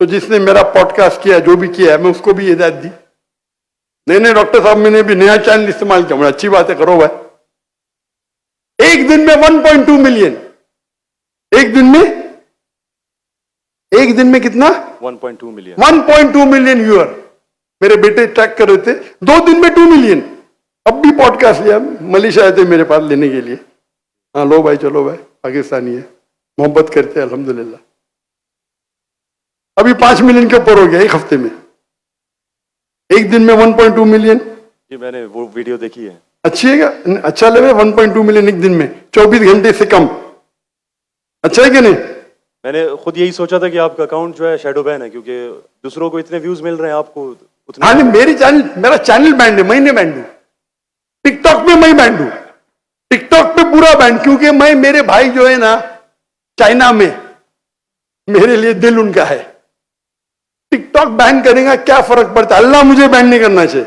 तो जिसने मेरा पॉडकास्ट किया, जो भी किया है, मैं उसको भी हिदायत दी। नहीं डॉक्टर साहब, मैंने भी नया चैनल इस्तेमाल किया, अच्छी बात है, करो भाई। एक दिन में 1.2 मिलियन, एक दिन में कितना, 1.2 मिलियन 1.2 मिलियन व्यूअर। मेरे बेटे ट्रैक कर रहे थे, 2 दिन में 2 मिलियन। अब भी पॉडकास्ट लिया, मलेशिया आए थे मेरे पास लेने के लिए। हाँ लो भाई, चलो भाई, पाकिस्तानी है, मोहब्बत करते हैं अल्हम्दुलिल्लाह। अभी 5 मिलियन के ऊपर हो गया एक हफ्ते में, एक दिन में 1.2 मिलियन। जी मैंने वो वीडियो देखी है। अच्छी है क्या, अच्छा लगे 1.2 मिलियन एक दिन में, 24 घंटे से कम, अच्छा है कि नहीं? मैंने खुद यही सोचा था कि आपका अकाउंट जो है शैडो बैन है, क्योंकि दूसरों को इतने व्यूज मिल रहे हैं, आपको उतने। हाँ नहीं, मेरा चैनल बैंड है, मैं नहीं बैंड हूं। टिकटॉक पे मैं बैंड हूं, टिकटॉक पे पूरा बैंड, क्योंकि मैं, मेरे भाई जो है ना चाइना में, मेरे लिए दिल उनका है। टिकटॉक बैन करेगा क्या फर्क पड़ता है, अल्लाह मुझे बैन नहीं करना चाहिए,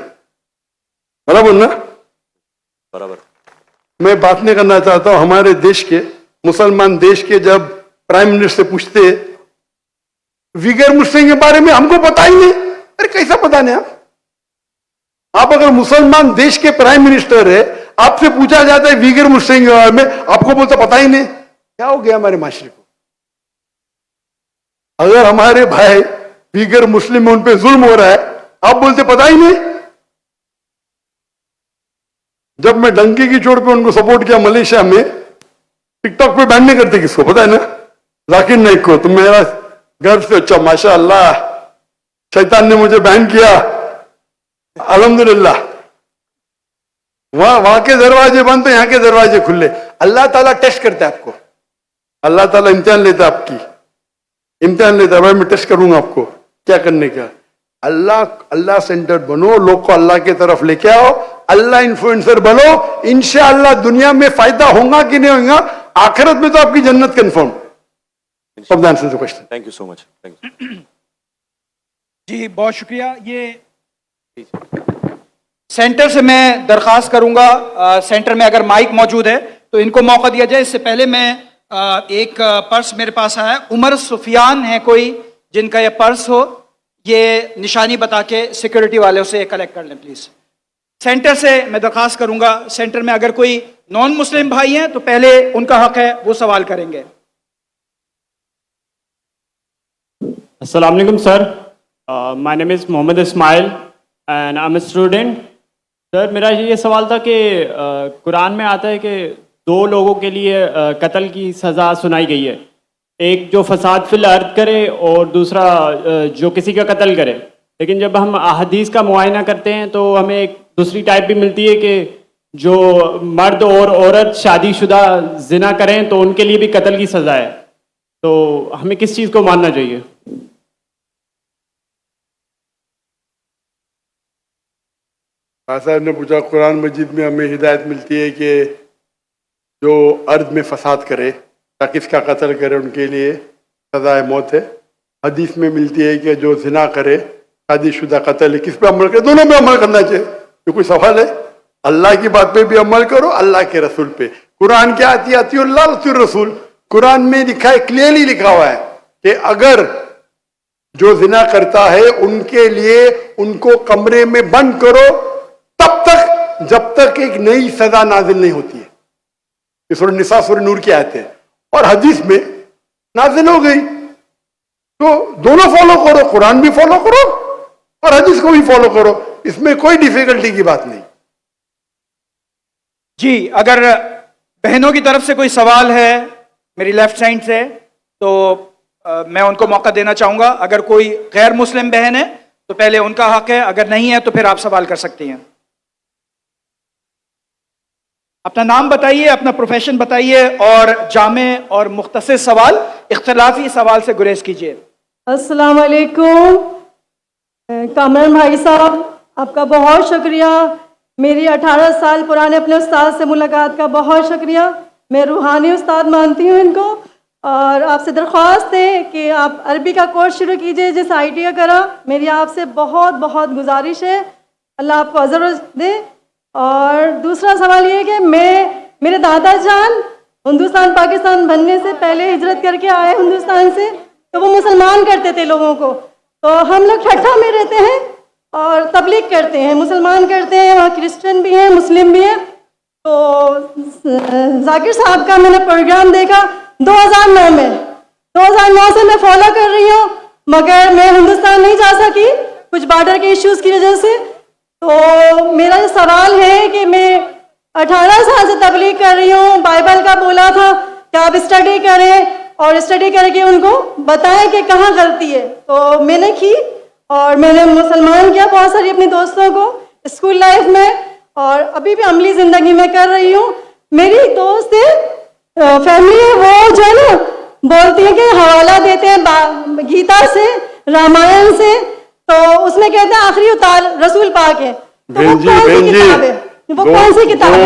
बराबर ना? बराबर। मैं बात नहीं करना चाहता हूं हमारे देश के, मुसलमान देश के, जब प्राइम मिनिस्टर पूछते विगर मुस्लिम के बारे में, हमको पता ही नहीं। अरे कैसा पता नहीं आप अगर मुसलमान देश के प्राइम मिनिस्टर है, आपसे पूछा जाता है विगर मुस्लिम के बारे में, आपको बोलता पता ही नहीं। क्या हो गया हमारे माशरे को? अगर हमारे भाई विगर मुस्लिम में उन पे जुल्म हो रहा है, आप बोलते पता ही नहीं। जब मैं डंकी की चोट पे उनको सपोर्ट किया मलेशिया में, टिकटॉक पे बैन नहीं करते किसको, पता है ना? जाकिर नाइक को। तो मेरा गर्व से, अच्छा माशाअल्लाह, शैतान ने मुझे बैन किया, अल्हम्दुलिल्लाह। वहां के दरवाजे बंद तो यहाँ के दरवाजे खुले। अल्लाह ताला टेस्ट करता है आपको, अल्लाह ताला इम्तिहान लेता है, आपकी इम्तिहान लेता है। भाई मैं टेस्ट करूंगा आपको क्या करने का। अल्लाह सेंटर बनो, लोग को अल्लाह की तरफ लेके आओ, अल्लाह इन्फ्लुएंसर बनो, इंशाअल्लाह दुनिया में फायदा होगा कि नहीं होगा, आखिरत में तो आपकी जन्नत confirm. Question. Thank you so much. Thank you ji बहुत शुक्रिया। ये सेंटर से मैं दरखास्त करूंगा, सेंटर में अगर माइक मौजूद है तो इनको मौका दिया जाए। इससे पहले मैं एक पर्स मेरे पास आया, उमर सुफियान है कोई जिनका ये पर्स हो, ये निशानी बता के सिक्योरिटी वालों से कलेक्ट कर लें प्लीज। सेंटर से मैं दरखास्त करूंगा, सेंटर में अगर कोई नॉन मुस्लिम भाई हैं तो पहले उनका हक है, वो सवाल करेंगे। अस्सलाम वालेकुम sir, my name is Mohammad Ismail and I am a student. Sir मेरा ये सवाल था कि कुरान में आता है कि दो लोगों के लिए कत्ल की सज़ा सुनाई गई है, एक जो फसाद फिल अर्द करे और दूसरा जो किसी का कत्ल करे। लेकिन जब हम अहदीस का मुआयना करते हैं तो हमें एक दूसरी टाइप भी मिलती है कि जो मर्द और औरत शादीशुदा जिना करें तो उनके लिए भी कत्ल की सज़ा है। तो हमें किस चीज़ को मानना चाहिए? साहब ने पूछा, कुरान मजीद में हमें हिदायत मिलती है कि जो अर्द में फसाद करे या किसका कत्ल करे उनके लिए सज़ाए मौत है। हदीस में मिलती है कि जो जिना करे, शादीशुदा कत्ल है, किस पे अमल करे? दोनों पे अमल करना चाहिए। ये कोई सवाल है? अल्लाह की बात पे भी अमल करो, अल्लाह के रसूल पे। कुरान क्या आती अल्लाह रसूल रसूल, कुरान में लिखा है, क्लियरली लिखा हुआ है कि अगर जो जिना करता है उनके लिए उनको कमरे में बंद करो तब तक जब तक एक नई सजा नाजिल नहीं होती है। ये सूरह निसा सूरह नूर की आयत है और हदीस में नाजिल हो गई। तो दोनों फॉलो करो, कुरान भी फॉलो करो और हदीस को भी फॉलो करो, इसमें कोई डिफिकल्टी की बात नहीं। जी, अगर बहनों की तरफ से कोई सवाल है मेरी लेफ्ट साइड से तो मैं उनको मौका देना चाहूंगा। अगर कोई गैर मुस्लिम बहन है तो पहले उनका हक है, अगर नहीं है तो फिर आप सवाल कर सकती हैं। अपना नाम बताइए, अपना प्रोफेशन बताइए और जामे और मुख्तसर सवाल, इख्तलाफी सवाल से गुरेज कीजिए। अस्सलाम वालेकुम कामरान भाई साहब, आपका बहुत शुक्रिया। मेरी 18 साल पुराने अपने उस्ताद से मुलाकात का बहुत शुक्रिया। मैं रूहानी उस्ताद मानती हूँ इनको और आपसे दरख्वास्त है कि आप अरबी का कोर्स शुरू कीजिए जिस IIT का करा। मेरी आपसे बहुत बहुत गुजारिश है, अल्लाह आपको अज़र दे। और दूसरा सवाल ये है कि मेरे दादा जान हिंदुस्तान पाकिस्तान बनने से पहले हिजरत करके आए हिंदुस्तान से, तो वो मुसलमान करते थे लोगों को। तो हम लोग ठट्ठा में रहते हैं और तबलीग करते हैं, मुसलमान करते हैं, वहाँ क्रिश्चियन भी हैं मुस्लिम भी हैं। तो जाकिर साहब का मैंने प्रोग्राम देखा 2009 में, 2009 से मैं फॉलो कर रही हूँ, मगर मैं हिंदुस्तान नहीं जा सकी कुछ बॉर्डर के इश्यूज की वजह से। तो मेरा ये सवाल है कि मैं 18 साल से तबलीग कर रही हूँ, बाइबल का बोला था कि आप स्टडी करें और स्टडी करके उनको बताएं कि कहाँ गलती है। तो मैंने की और मैंने मुसलमान किया बहुत सारी अपने दोस्तों को स्कूल लाइफ में और अभी भी अमली ज़िंदगी में कर रही हूँ। मेरी दोस्त है, फैमिली है, वो जो है ना बोलती है कि हवाला देते हैं गीता से, रामायण से, तो उसमें कहते हैं आखिरी उतार रसूल पाक है। तो वो कौन सी किताब है? वो कौन सी किताब है?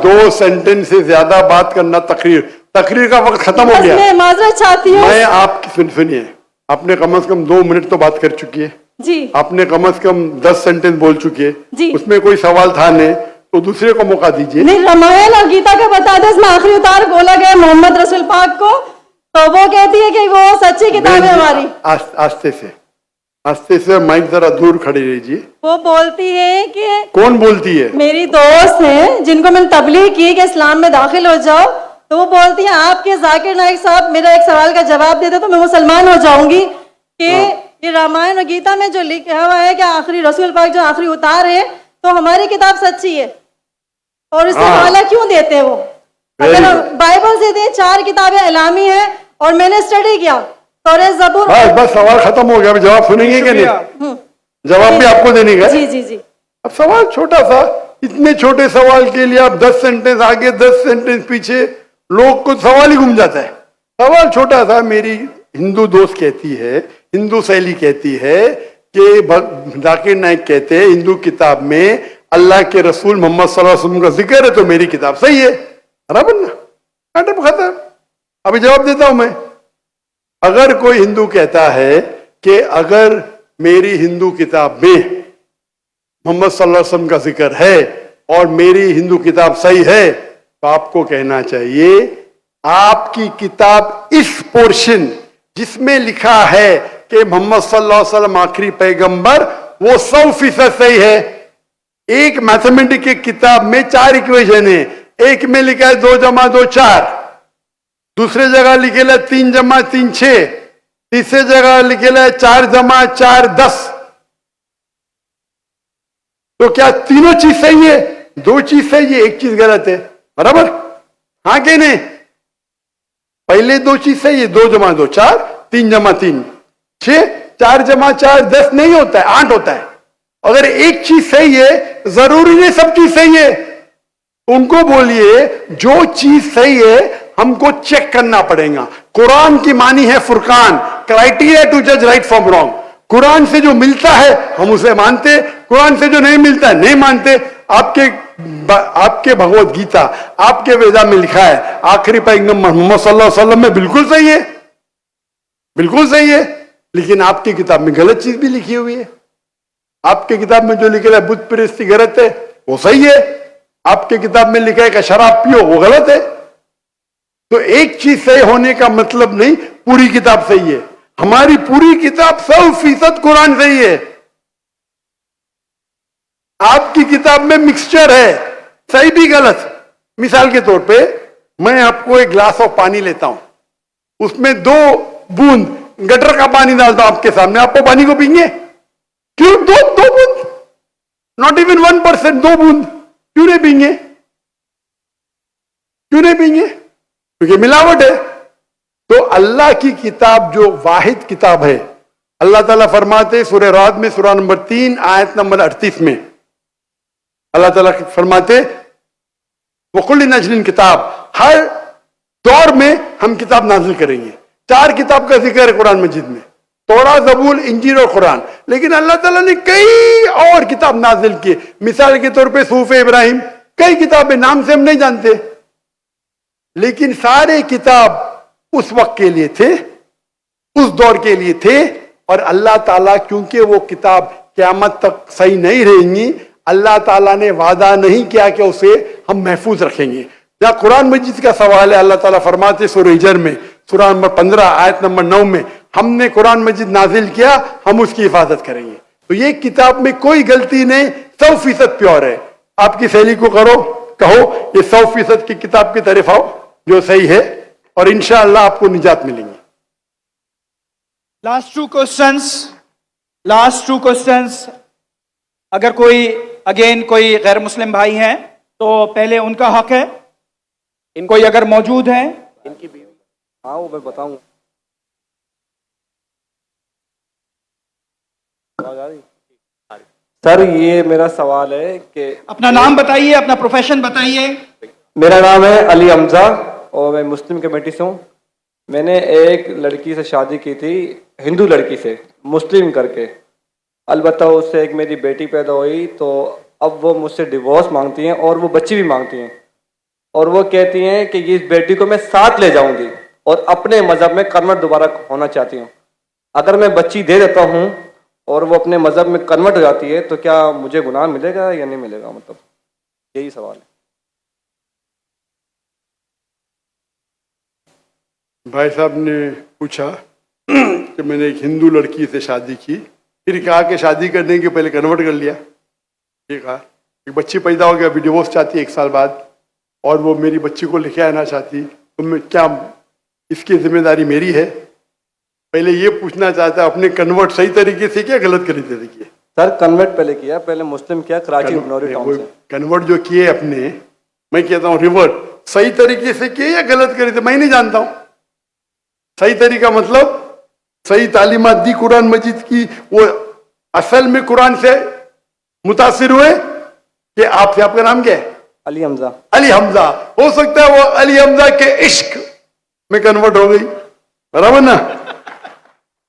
दो सेंटेंस से ज्यादा बात करना, तकरीर का वक्त खत्म हो गया। मैं माजरत चाहती हूँ। मैं आपकी सुनिए, आपने कम से कम 2 मिनट तो बात कर चुकी है जी। आपने कम से कम 10 सेंटेंस बोल चुकी है जी। उसमें कोई सवाल था नहीं, तो दूसरे को मौका दीजिए। नहीं, रामायण और गीता का बता दे, इसमें आखिरी उतार बोला गया मोहम्मद रसूल पाक को, तो वो कहती है कि वो सच्ची किताब है हमारी। आस्ते से माइक जरा दूर खड़ी रहिए। वो बोलती है कि कौन बोलती है? मेरी दोस्त है जिनको मैंने तबलीग की कि इस्लाम में दाखिल हो जाओ, तो वो बोलती है आपके जाकिर नाइक साहब मेरा एक सवाल का जवाब दे दे तो मैं मुसलमान हो जाऊंगी कि ये रामायण और गीता में जो लिखा हुआ है कि आखिरी रसूल पाक जो आखिरी उतार है तो हमारी किताब सच्ची है और इससे हवाला क्यों देते हैं? वो अगर बाइबल से दे 4 किताबें इलामी है और मैंने स्टडी किया ज़बूर। बस सवाल खत्म हो गया, जवाब सुनेंगे कि नहीं? जवाब भी आपको देने का? जी जी जी। अब सवाल छोटा सा, इतने छोटे सवाल के लिए आप 10 सेंटेंस आगे 10 सेंटेंस पीछे, लोग को सवाल ही घूम जाता है। सवाल छोटा सा। मेरी हिंदू दोस्त कहती है, हिंदू सहेली कहती है कि जाकिर नाइक कहते हैं हिंदू किताब में अल्लाह के रसूल मोहम्मद सल्लल्लाहु अलैहि वसल्लम का जिक्र है तो मेरी किताब सही है। बराबर ना? मैटर खत्म। अभी जवाब देता हूं मैं। अगर कोई हिंदू कहता है कि अगर मेरी हिंदू किताब में मोहम्मद सल्लल्लाहु अलैहि वसल्लम का जिक्र है और मेरी हिंदू किताब सही है, तो आपको कहना चाहिए आपकी किताब इस पोर्शन जिसमें लिखा है कि मोहम्मद सल्लल्लाहु अलैहि वसल्लम आखिरी पैगंबर, वो 100% सही है। एक मैथमेटिक्स की किताब में 4 इक्वेशन है, एक में लिखा है 2 जमा 2 4, दूसरे जगह लिखेला 3 जमा 3 6, तीसरे जगह लिखेला 4 जमा 4 10। तो क्या तीनों चीज सही है? 2 चीज सही है, 1 चीज गलत है, बराबर? हाँ कि नहीं? पहले 2 चीज सही है, 2 जमा 2 4, 3 जमा 3 6, 4 जमा 4 10 नहीं होता है, 8 होता है। अगर एक चीज सही है, जरूरी नहीं सब चीज सही है। उनको बोलिए जो चीज सही है हमको चेक करना पड़ेगा। कुरान की मानी है फुरकान, क्राइटेरिया टू जज राइट फ्रॉम रॉन्ग। कुरान से जो मिलता है हम उसे मानते, कुरान से जो नहीं मिलता है नहीं मानते। आपके भगवत गीता, आपके वेदा में लिखा है आखिरी पैगंबर मोहम्मद सल्लल्लाहु अलैहि वसल्लम में बिल्कुल सही है, बिल्कुल सही है, लेकिन आपकी किताब में गलत चीज भी लिखी हुई है। आपके किताब में जो लिखा है बुत परस्ती गलत है, वो सही है। आपके किताब में लिखा है कि शराब पियो, वो गलत है। तो एक चीज सही होने का मतलब नहीं पूरी किताब सही है। हमारी पूरी किताब 100% कुरान सही है। आपकी किताब में मिक्सचर है, सही भी गलत। मिसाल के तौर पे मैं आपको एक ग्लास ऑफ पानी लेता हूं, उसमें 2 बूंद गटर का पानी डालता हूं आपके सामने, आपको पानी को पीएंगे? क्यों? 2 बूंद, नॉट इवन 1%, 2 बूंद क्यों नहीं पीएंगे? क्यों नहीं पीएंगे? क्योंकि मिलावट है। तो अल्लाह की किताब जो वाहिद किताब है, अल्लाह ताला फरमाते सूरह राद में सूरह नंबर 3 आयत नंबर 38 में अल्लाह ताला फरमाते वकुल नजलिन किताब, हर दौर में हम किताब नाजिल करेंगे। 4 किताब का जिक्र है कुरान मजीद में, तौरा, ज़बूर, इंजील और कुरान। लेकिन अल्लाह ताला ने कई और किताब नाजिल किए। मिसाल के तौर पे सूफ़े इब्राहिम, कई किताबें नाम से हम नहीं जानते, लेकिन सारे किताब उस वक्त के लिए थे, उस दौर के लिए थे। और अल्लाह ताला क्योंकि वो किताब क़यामत तक सही नहीं रहेंगी, अल्लाह ताला ने वादा नहीं किया कि उसे हम महफूज रखेंगे। जहाँ कुरान मजीद का सवाल है, अल्लाह ताला फरमाते सूरह हिजर में सूरह नंबर 15 आयत नंबर 9 में, हमने कुरान मजीद नाजिल किया, हम उसकी हिफाजत करेंगे। तो ये किताब में कोई गलती नहीं, 100% प्योर है। आपकी सहेली को कहो ये 100% की किताब की तरफ आओ जो सही है, और इंशाअल्लाह आपको निजात मिलेंगी। Last two questions. अगर कोई गैर मुस्लिम भाई हैं तो पहले उनका हक है, कोई अगर मौजूद हैं। इनकी बीवी, हाँ वो मैं बताऊं। सर ये मेरा सवाल है कि अपना नाम बताइए, अपना प्रोफेशन बताइए। मेरा नाम है अली हमजा और मैं मुस्लिम कमेटी से हूँ। मैंने एक लड़की से शादी की थी, हिंदू लड़की से, मुस्लिम करके। अलबत्ता उससे एक मेरी बेटी पैदा हुई, तो अब वो मुझसे डिवोर्स मांगती हैं और वो बच्ची भी मांगती हैं। और वो कहती हैं कि इस बेटी को मैं साथ ले जाऊंगी और अपने मज़हब में कन्वर्ट दोबारा होना चाहती हूँ। अगर मैं बच्ची दे देता हूँ और वो अपने मज़हब में कन्वर्ट हो जाती है तो क्या मुझे गुनाह मिलेगा या नहीं मिलेगा? मतलब यही सवाल है। भाई साहब ने पूछा कि मैंने एक हिंदू लड़की से शादी की, फिर कहा कि शादी करने के पहले कन्वर्ट कर लिया। ये कहा एक बच्ची पैदा हो गया, अभी डिवोर्स चाहती है 1 साल बाद, और वो मेरी बच्ची को लेके आना चाहती, तो मैं क्या इसकी जिम्मेदारी मेरी है? पहले ये पूछना चाहता है अपने कन्वर्ट सही तरीके से किया, गलत तरीके से किया? सर कन्वर्ट पहले किया, पहले मुस्लिम किया कराची इग्नोरी टाउन से। कन्वर्ट जो किए अपने, मैं कहता हूँ रिवर्ट, सही तरीके से किए या गलत करे थे मैं नहीं जानता हूँ। सही तरीका मतलब सही तालीमात दी कुरान मजीद की, वो असल में कुरान से मुतासिर हुए कि आपसे, आपका नाम क्या है? अली हमजा। अली हमजा, हो सकता है वो अली हमजा के इश्क में कन्वर्ट हो गई, बराबर ना?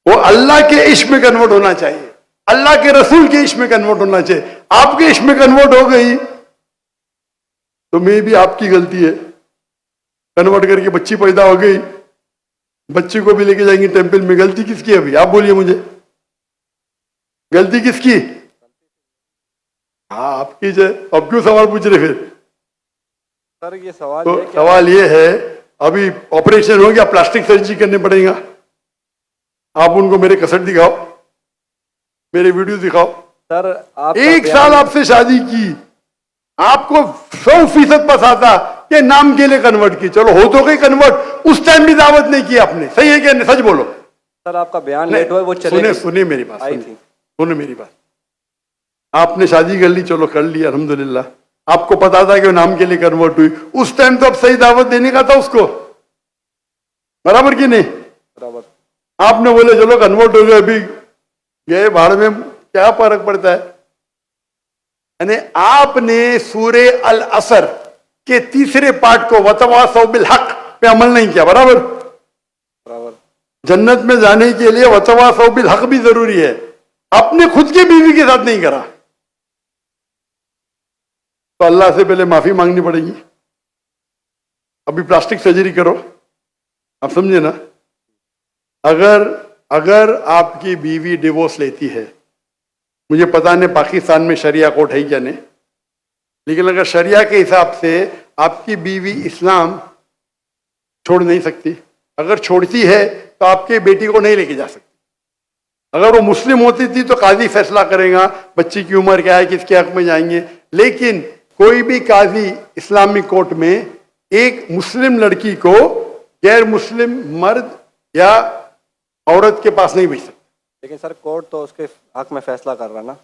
वो अल्लाह के इश्क में कन्वर्ट होना चाहिए, अल्लाह के रसूल के इश्क में कन्वर्ट होना चाहिए। आपके इश्क में कन्वर्ट हो गई तो मे भी आपकी गलती है। कन्वर्ट करके बच्ची पैदा हो गई, बच्ची को भी लेके जाएंगे टेंपल में, गलती किसकी है अभी? आप बोलिए मुझे। गलती किसकी? हाँ आपकी जो, अब क्यों सवाल पूछ रहे फिर? सर ये सवाल तो है कि सवाल ये है, अभी ऑपरेशन हो गया, प्लास्टिक सर्जरी करने पड़ेगा, आप उनको मेरे कसट दिखाओ, मेरे वीडियो दिखाओ। सर आप 1 साल आपसे शादी की, आपको 100% पता आता कि नाम के लिए कन्वर्ट की, चलो हो तो गई कन्वर्ट, उस टाइम भी दावत नहीं की आपने, सही है क्या? सच बोलो। सर आपका बयान लेट हुआ, वो सुने मेरी बात, आई थी। सुने मेरी बात। आपने शादी कर ली, चलो कर ली अल्हम्दुलिल्लाह, आपको पता था कि वो नाम के लिए कन्वर्ट हुई, उस टाइम तो अब सही दावत देने का था उसको, बराबर की नहीं? बराबर। आपने बोले चलो कन्वर्ट हो गए, अभी गए भाड़ में, क्या फर्क पड़ता है? यानी आपने सूरे अल असर के तीसरे पार्ट को वतवासौ बिल हक पे अमल नहीं किया, बराबर? बराबर। जन्नत में जाने के लिए वतवासौ बिल हक भी जरूरी है, अपने खुद की बीवी के साथ नहीं करा तो अल्लाह से पहले माफी मांगनी पड़ेगी। अभी प्लास्टिक सर्जरी करो, आप समझे ना? अगर आपकी बीवी डिवोर्स लेती है, मुझे पता नहीं पाकिस्तान में शरिया कोर्ट है क्या नहीं, लेकिन अगर शरिया के हिसाब से आपकी बीवी इस्लाम छोड़ नहीं सकती, अगर छोड़ती है तो आपके बेटी को नहीं लेके जा सकती। अगर वो मुस्लिम होती थी तो काजी फैसला करेगा बच्ची की उम्र क्या है, किसके हक में जाएंगे, लेकिन कोई भी काजी इस्लामिक कोर्ट में एक मुस्लिम लड़की को गैर मुस्लिम मर्द या औरत के पास नहीं भेज सकता। लेकिन सर कोर्ट तो उसके हक में फैसला कर रहा है ना?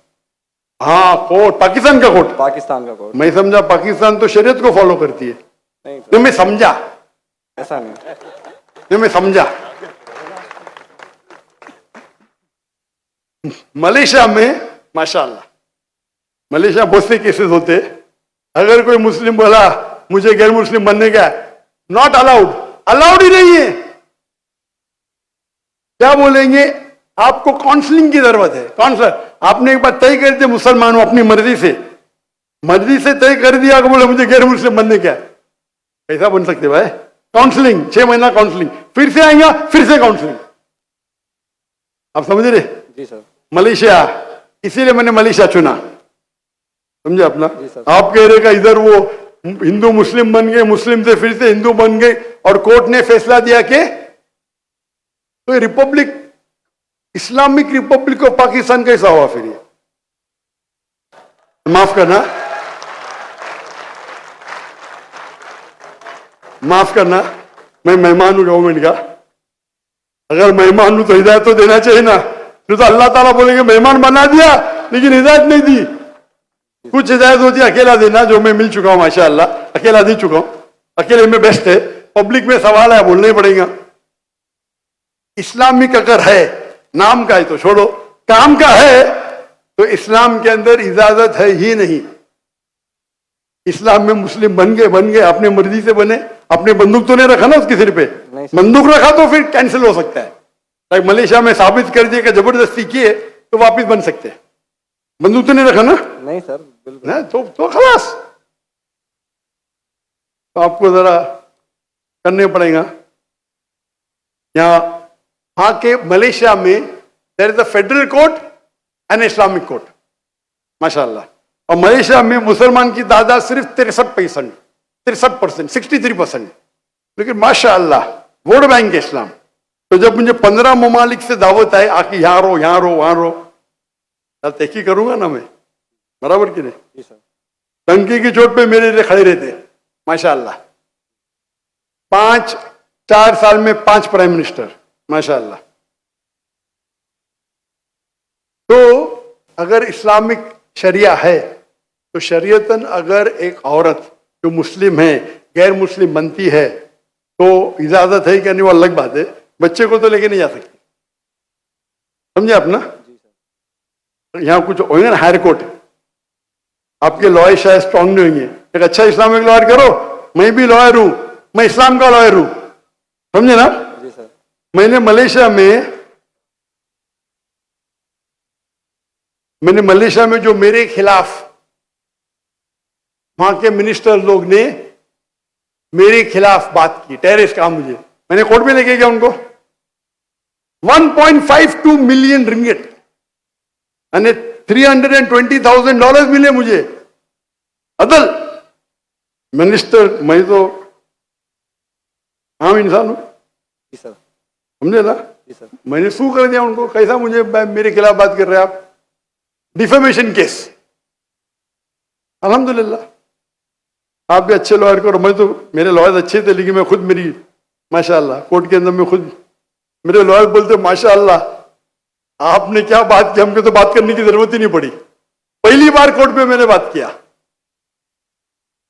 हाँ कोर्ट, पाकिस्तान का कोर्ट। पाकिस्तान का कोर्ट। मैं समझा पाकिस्तान तो शरीयत को फॉलो करती है। नहीं तो मैं समझा, ऐसा नहीं। नहीं मैं समझा। मलेशिया में माशाल्लाह, मलेशिया बहुत से केसेस होते, अगर कोई मुस्लिम बोला मुझे गैर मुस्लिम बनने का, नॉट अलाउड, अलाउड ही नहीं है। क्या बोलेंगे? आपको काउंसलिंग की जरूरत है। काउंसलर, आपने एक बार तय कर दिया मुसलमान हूं अपनी मर्जी से तय कर दिया कि बोले मुझे गैर मुस्लिम बनने का, कैसा बन सकते भाई? काउंसलिंग, 6 महीना काउंसलिंग, फिर से आएगा, फिर से काउंसलिंग। आप समझ रहे? जी सर। मलेशिया, इसीलिए मैंने मलेशिया चुना, समझे अपना? जी सर। आप कह रहे का इधर वो हिंदू मुस्लिम बन गए, मुस्लिम से फिर से हिंदू बन गए, और कोर्ट ने फैसला दिया कि तो Republic, Islamic Republic of Pakistan कैसा हुआ फिर ये? माफ करना, मैं मेहमान हूं गवर्नमेंट का, अगर मेहमान हूं तो हिदायत तो देना चाहिए ना। फिर तो अल्लाह ताला बोलेंगे मेहमान बना दिया लेकिन हिदायत नहीं दी। कुछ हिदायत होती है अकेला देना, जो मैं मिल चुका हूं माशाअल्लाह, अकेला दे चुका हूं, अकेले में बेस्ट है। पब्लिक में सवाल है, बोलना ही पड़ेगा। इस्लामिक अगर है, नाम का है तो छोड़ो, काम का है तो इस्लाम के अंदर इजाजत है ही नहीं। इस्लाम में मुस्लिम बन गए, अपने मर्जी से बने, अपने बंदूक तो नहीं रखा ना उसके सिर पे, बंदूक रखा तो फिर कैंसिल हो सकता है। लाइक मलेशिया में साबित कर दिया कि जबरदस्ती किए तो वापिस बन सकते हैं, बंदूक तो नहीं रखा ना? नहीं सर बिल्कुल ना, तो खलास। तो आपको जरा करने पड़ेगा। यहाँ के मलेशिया में there is a federal court and Islamic court माशाल्लाह, और मलेशिया में मुसलमान की तादाद सिर्फ 63%, 63%, लेकिन माशाल्लाह वोट बैंक है इस्लाम। तो जब मुझे 15 ममालिक से दावत आए आके यहाँ रो वहां रो, तहकी करूंगा ना मैं, बराबर की नहीं? जी सर। टंकी की चोट पे मेरे लिए खड़े रहते माशाल्लाह। 4 साल में 5 प्राइम मिनिस्टर माशाल्लाह। तो अगर इस्लामिक शरिया है तो शरीयतन अगर एक औरत जो मुस्लिम है गैर मुस्लिम बनती है तो इजाजत है क्या नहीं वो अलग बात है। बच्चे को तो लेके नहीं जा सकती, समझे अपना? यहाँ कुछ होंगे ना हायर कोर्ट, आपके लॉयर शायद स्ट्रांग नहीं होंगे, एक अच्छा इस्लामिक लॉयर करो, मैं भी लॉयर हूं, मैं इस्लाम का लॉयर हूं, समझे ना? जी सर। मैंने मलेशिया में जो मेरे खिलाफ वहां के मिनिस्टर लोग ने मेरे खिलाफ बात की, टेररिस्ट कहा मुझे, मैंने कोर्ट में लेके गया उनको। 1.52 मिलियन रिंगिट यानी $320,000 मिले मुझे। अदल मिनिस्टर, मैं तो आम इंसान हूं, समझे ना। मैंने सू कर दिया उनको, कैसा मुझे मेरे खिलाफ बात कर रहे हैं आप, डिफेमेशन केस। अल्हम्दुलिल्लाह आप भी अच्छे लॉयर करो, मैं तो, मेरे लॉयर अच्छे थे लेकिन मैं खुद, मेरी माशाअल्लाह कोर्ट के अंदर में खुद मेरे लॉयर बोलते माशाअल्लाह आपने क्या बात की, हमको तो बात करने की जरूरत ही नहीं पड़ी, पहली बार कोर्ट में मैंने बात किया।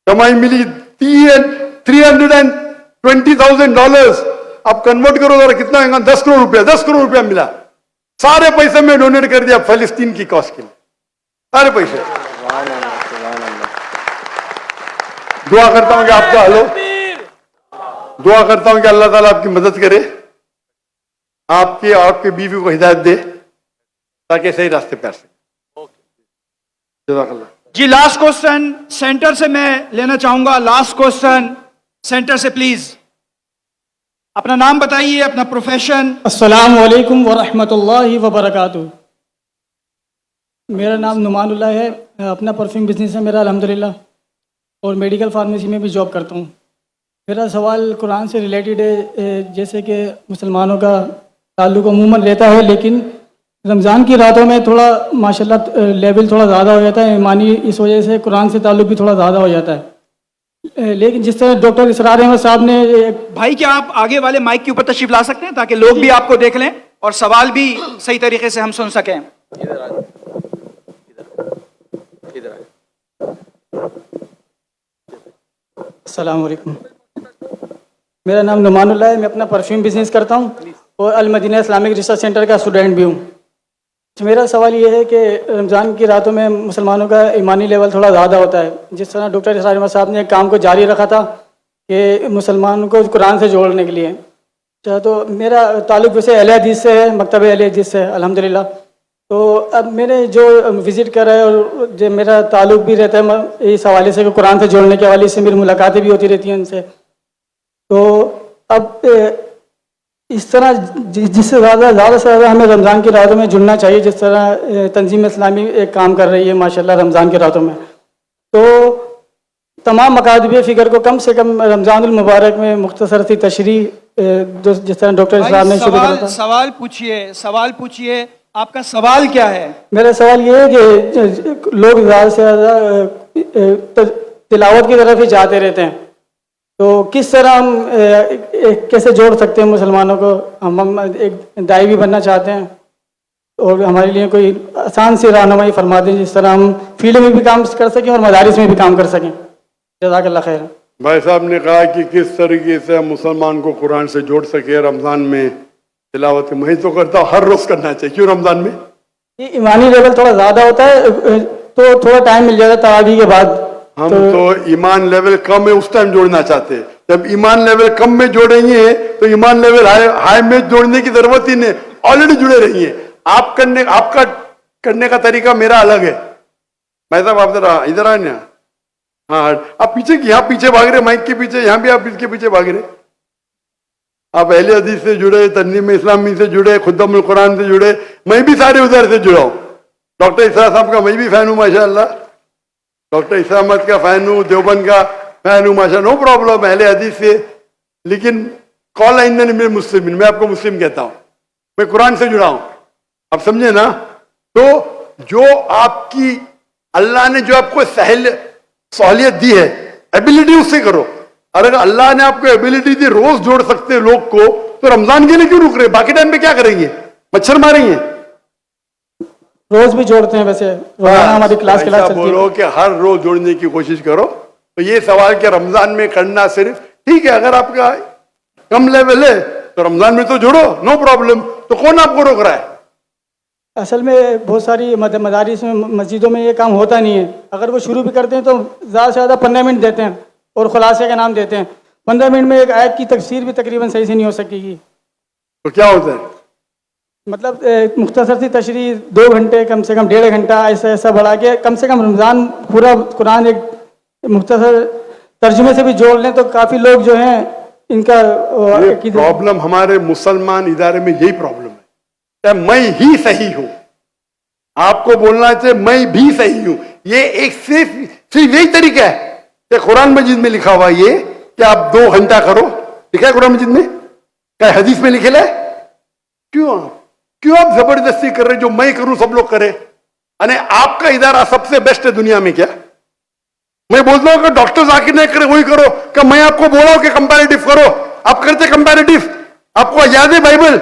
कमाई मिली $320,000, आप कन्वर्ट करो जरा कितना होगा, 10 करोड़ रुपया, 10 करोड़ रुपया मिला। सारे पैसे मैं डोनेट कर दिया फलस्तीन की कॉज के लिए, सारे पैसे। दुआ करता हूं कि आपका हलो, दुआ करता हूं कि अल्लाह ताला आपकी मदद करे, आपके और आपके बीवी को हिदायत दे ताकि सही रास्ते पे आ सके। जज़ाकल्लाह। जी लास्ट क्वेश्चन सेंटर से मैं लेना चाहूंगा, लास्ट क्वेश्चन सेंटर से प्लीज। अपना नाम बताइए, अपना प्रोफेशन। अस्सलाम वालेकुम वरहमतुल्लाहि वबरकातुहू। मेरा नाम नुमानुल्लाह है, अपना परफ्यूम बिजनेस है मेरा अल्हम्दुलिल्लाह, और मेडिकल फार्मेसी में भी जॉब करता हूँ। मेरा सवाल कुरान से रिलेटेड है। जैसे कि मुसलमानों का ताल्लुक़ अमूमन रहता है, लेकिन रमज़ान की रातों में थोड़ा माशाल्लाह लेवल थोड़ा ज़्यादा हो जाता है ईमानी, इस वजह से कुरान से ताल्लुक़ भी थोड़ा ज़्यादा हो जाता है। लेकिन जिस तरह डॉक्टर इसरार अहमद साहब ने, भाई क्या आप आगे वाले माइक के ऊपर तशरीफ ला सकते हैं ताकि लोग भी आपको देख लें और सवाल भी सही तरीके से हम सुन सकें। अस्सलाम वालेकुम। मेरा नाम नुमानुल्लाह है, मैं अपना परफ्यूम बिजनेस करता हूँ और अल मदीना इस्लामिक रिसर्च सेंटर का स्टूडेंट भी हूँ। तो मेरा सवाल ये है कि रमज़ान की रातों में मुसलमानों का ईमानी लेवल थोड़ा ज़्यादा होता है। जिस तरह डॉक्टर इसरार अहमद साहब ने एक काम को जारी रखा था कि मुसलमानों को कुरान से जोड़ने के लिए, तो मेरा ताल्लुक़ वैसे अहले हदीस से है, मकतब अहले हदीस से अल्हम्दुलिल्लाह। तो अब मैंने जो विज़िट करा है और जो मेरा ताल्लुक़ भी रहता है इस हवाले से कि कुरान से जोड़ने के हवाले से मेरी मुलाकातें भी होती रहती हैं उनसे। तो अब इस तरह जिससे ज़्यादा से ज़्यादा हमें रमज़ान की रातों में जुड़ना चाहिए, जिस तरह तंजीम इस्लामी एक काम कर रही है माशाल्लाह रमज़ान की रातों में, तो तमाम मकातब फ़िक्र को कम से कम रमज़ानुल मुबारक में मुख्तसर सी तशरीह, जिस तरह डॉक्टर साहब ने शुरू करा था। सवाल पूछिए, सवाल पूछिए, आपका सवाल क्या है? मेरा सवाल ये है कि लोग ज़्यादा से ज़्यादा तिलावत की तरफ ही जाते रहते हैं, तो किस तरह हम कैसे जोड़ सकते हैं मुसलमानों को? हम एक दाई भी बनना चाहते हैं और हमारे लिए कोई आसान सी रहनुमाई फरमा दें जिस तरह हम फील्ड में भी काम कर सकें और मदारिस में भी काम कर सकें। जज़ाकल्लाह खैर। भाई साहब ने कहा कि किस तरीके से हम मुसलमान को कुरान से जोड़ सके रमज़ान में तिलावत। मैं तो करता हूँ हर रोज़ करना चाहिए। क्यों रमज़ान में? ये ईमानी लेवल थोड़ा ज़्यादा होता है तो थोड़ा टाइम मिल जाता है तरावी के बाद। हम तो ईमान लेवल कम है उस टाइम जोड़ना चाहते हैं। जब ईमान लेवल कम में जोड़ेंगे तो ईमान लेवल हाई में जोड़ने की जरूरत ही नहीं, ऑलरेडी जुड़े रहिए। आपका करने का तरीका मेरा अलग है। भाई साहब आप इधर आए ना, हाँ आप पीछे, यहाँ पीछे भाग रहे, माइक के पीछे, यहाँ भी आप इसके पीछे भाग रहे। आप अहले हदीस से जुड़े, तंजीम इस्लामी से जुड़े, खुद्दमुल कुरान से जुड़े, मैं भी सारे उधर से जुड़ा हूँ। डॉक्टर इसरा साहब का मैं भी फैन हूँ माशाअल्लाह, डॉक्टर इसरा अहमद का फैन हूँ, देवबंद का फैन हूँ माशाअल्लाह, नो प्रॉब्लम अहले हदीस से। लेकिन कॉल इन मेरे मुस्लिम, मैं आपको मुस्लिम कहता हूँ, मैं कुरान से जुड़ा हूँ, आप समझे ना। तो जो आपकी अल्लाह ने जो आपको सहूलियत दी है, एबिलिटी उससे करो। अगर अल्लाह ने आपको एबिलिटी दी, रोज जोड़ सकते हैं लोग को, तो रमजान के लिए क्यों रुक रहे? बाकी टाइम पे क्या करेंगे? मच्छर मारेंगे? रोज भी जोड़ते हैं वैसे, हमारी क्लास चलती है। बोलो कि हर रोज जोड़ने की कोशिश करो। तो ये सवाल कि रमजान में करना सिर्फ ठीक है, अगर आपका कम लेवल है तो रमजान में तो जोड़ो, नो प्रॉब्लम। तो कौन आपको रोक रहा है? असल में बहुत सारी मदारिस में, मस्जिदों में ये काम होता नहीं है। अगर वो शुरू भी करते हैं तो ज़्यादा से ज़्यादा 15 मिनट देते हैं और खुलासे का नाम देते हैं। 15 मिनट में एक आयत की तफसीर भी तकरीबन सही से नहीं हो सकेगी। तो क्या होता है? मतलब मुख्तसर सी तशरीह 2 घंटे, कम से कम 1.5 घंटा, ऐसा बढ़ा के कम से कम रमज़ान पूरा कुरान एक मुख्तसर तर्जुमे से भी जोड़ लें तो काफ़ी लोग जो हैं इनका प्रॉब्लम, हमारे मुसलमान इदारे में यही प्रॉब्लम है। मैं ही सही हूं, आपको बोलना चाहिए मैं भी सही हूं। ये एक सिर्फ यही तरीका है कि कुरान मजीद में लिखा हुआ ये कि आप 2 घंटा करो, लिखा है कुरान मजीद में, क्या हदीस में लिखे है? क्यों आप जबरदस्ती कर रहे? जो मैं करूं सब लोग करे। अरे आपका इदारा सबसे बेस्ट है दुनिया में क्या? मैं बोलता हूं कि डॉक्टर जाकिर नहीं करे वही करो, कि मैं आपको बोला हूं कि कंपैरेटिव करो, आप करते कंपैरेटिव, आपको याद है बाइबल,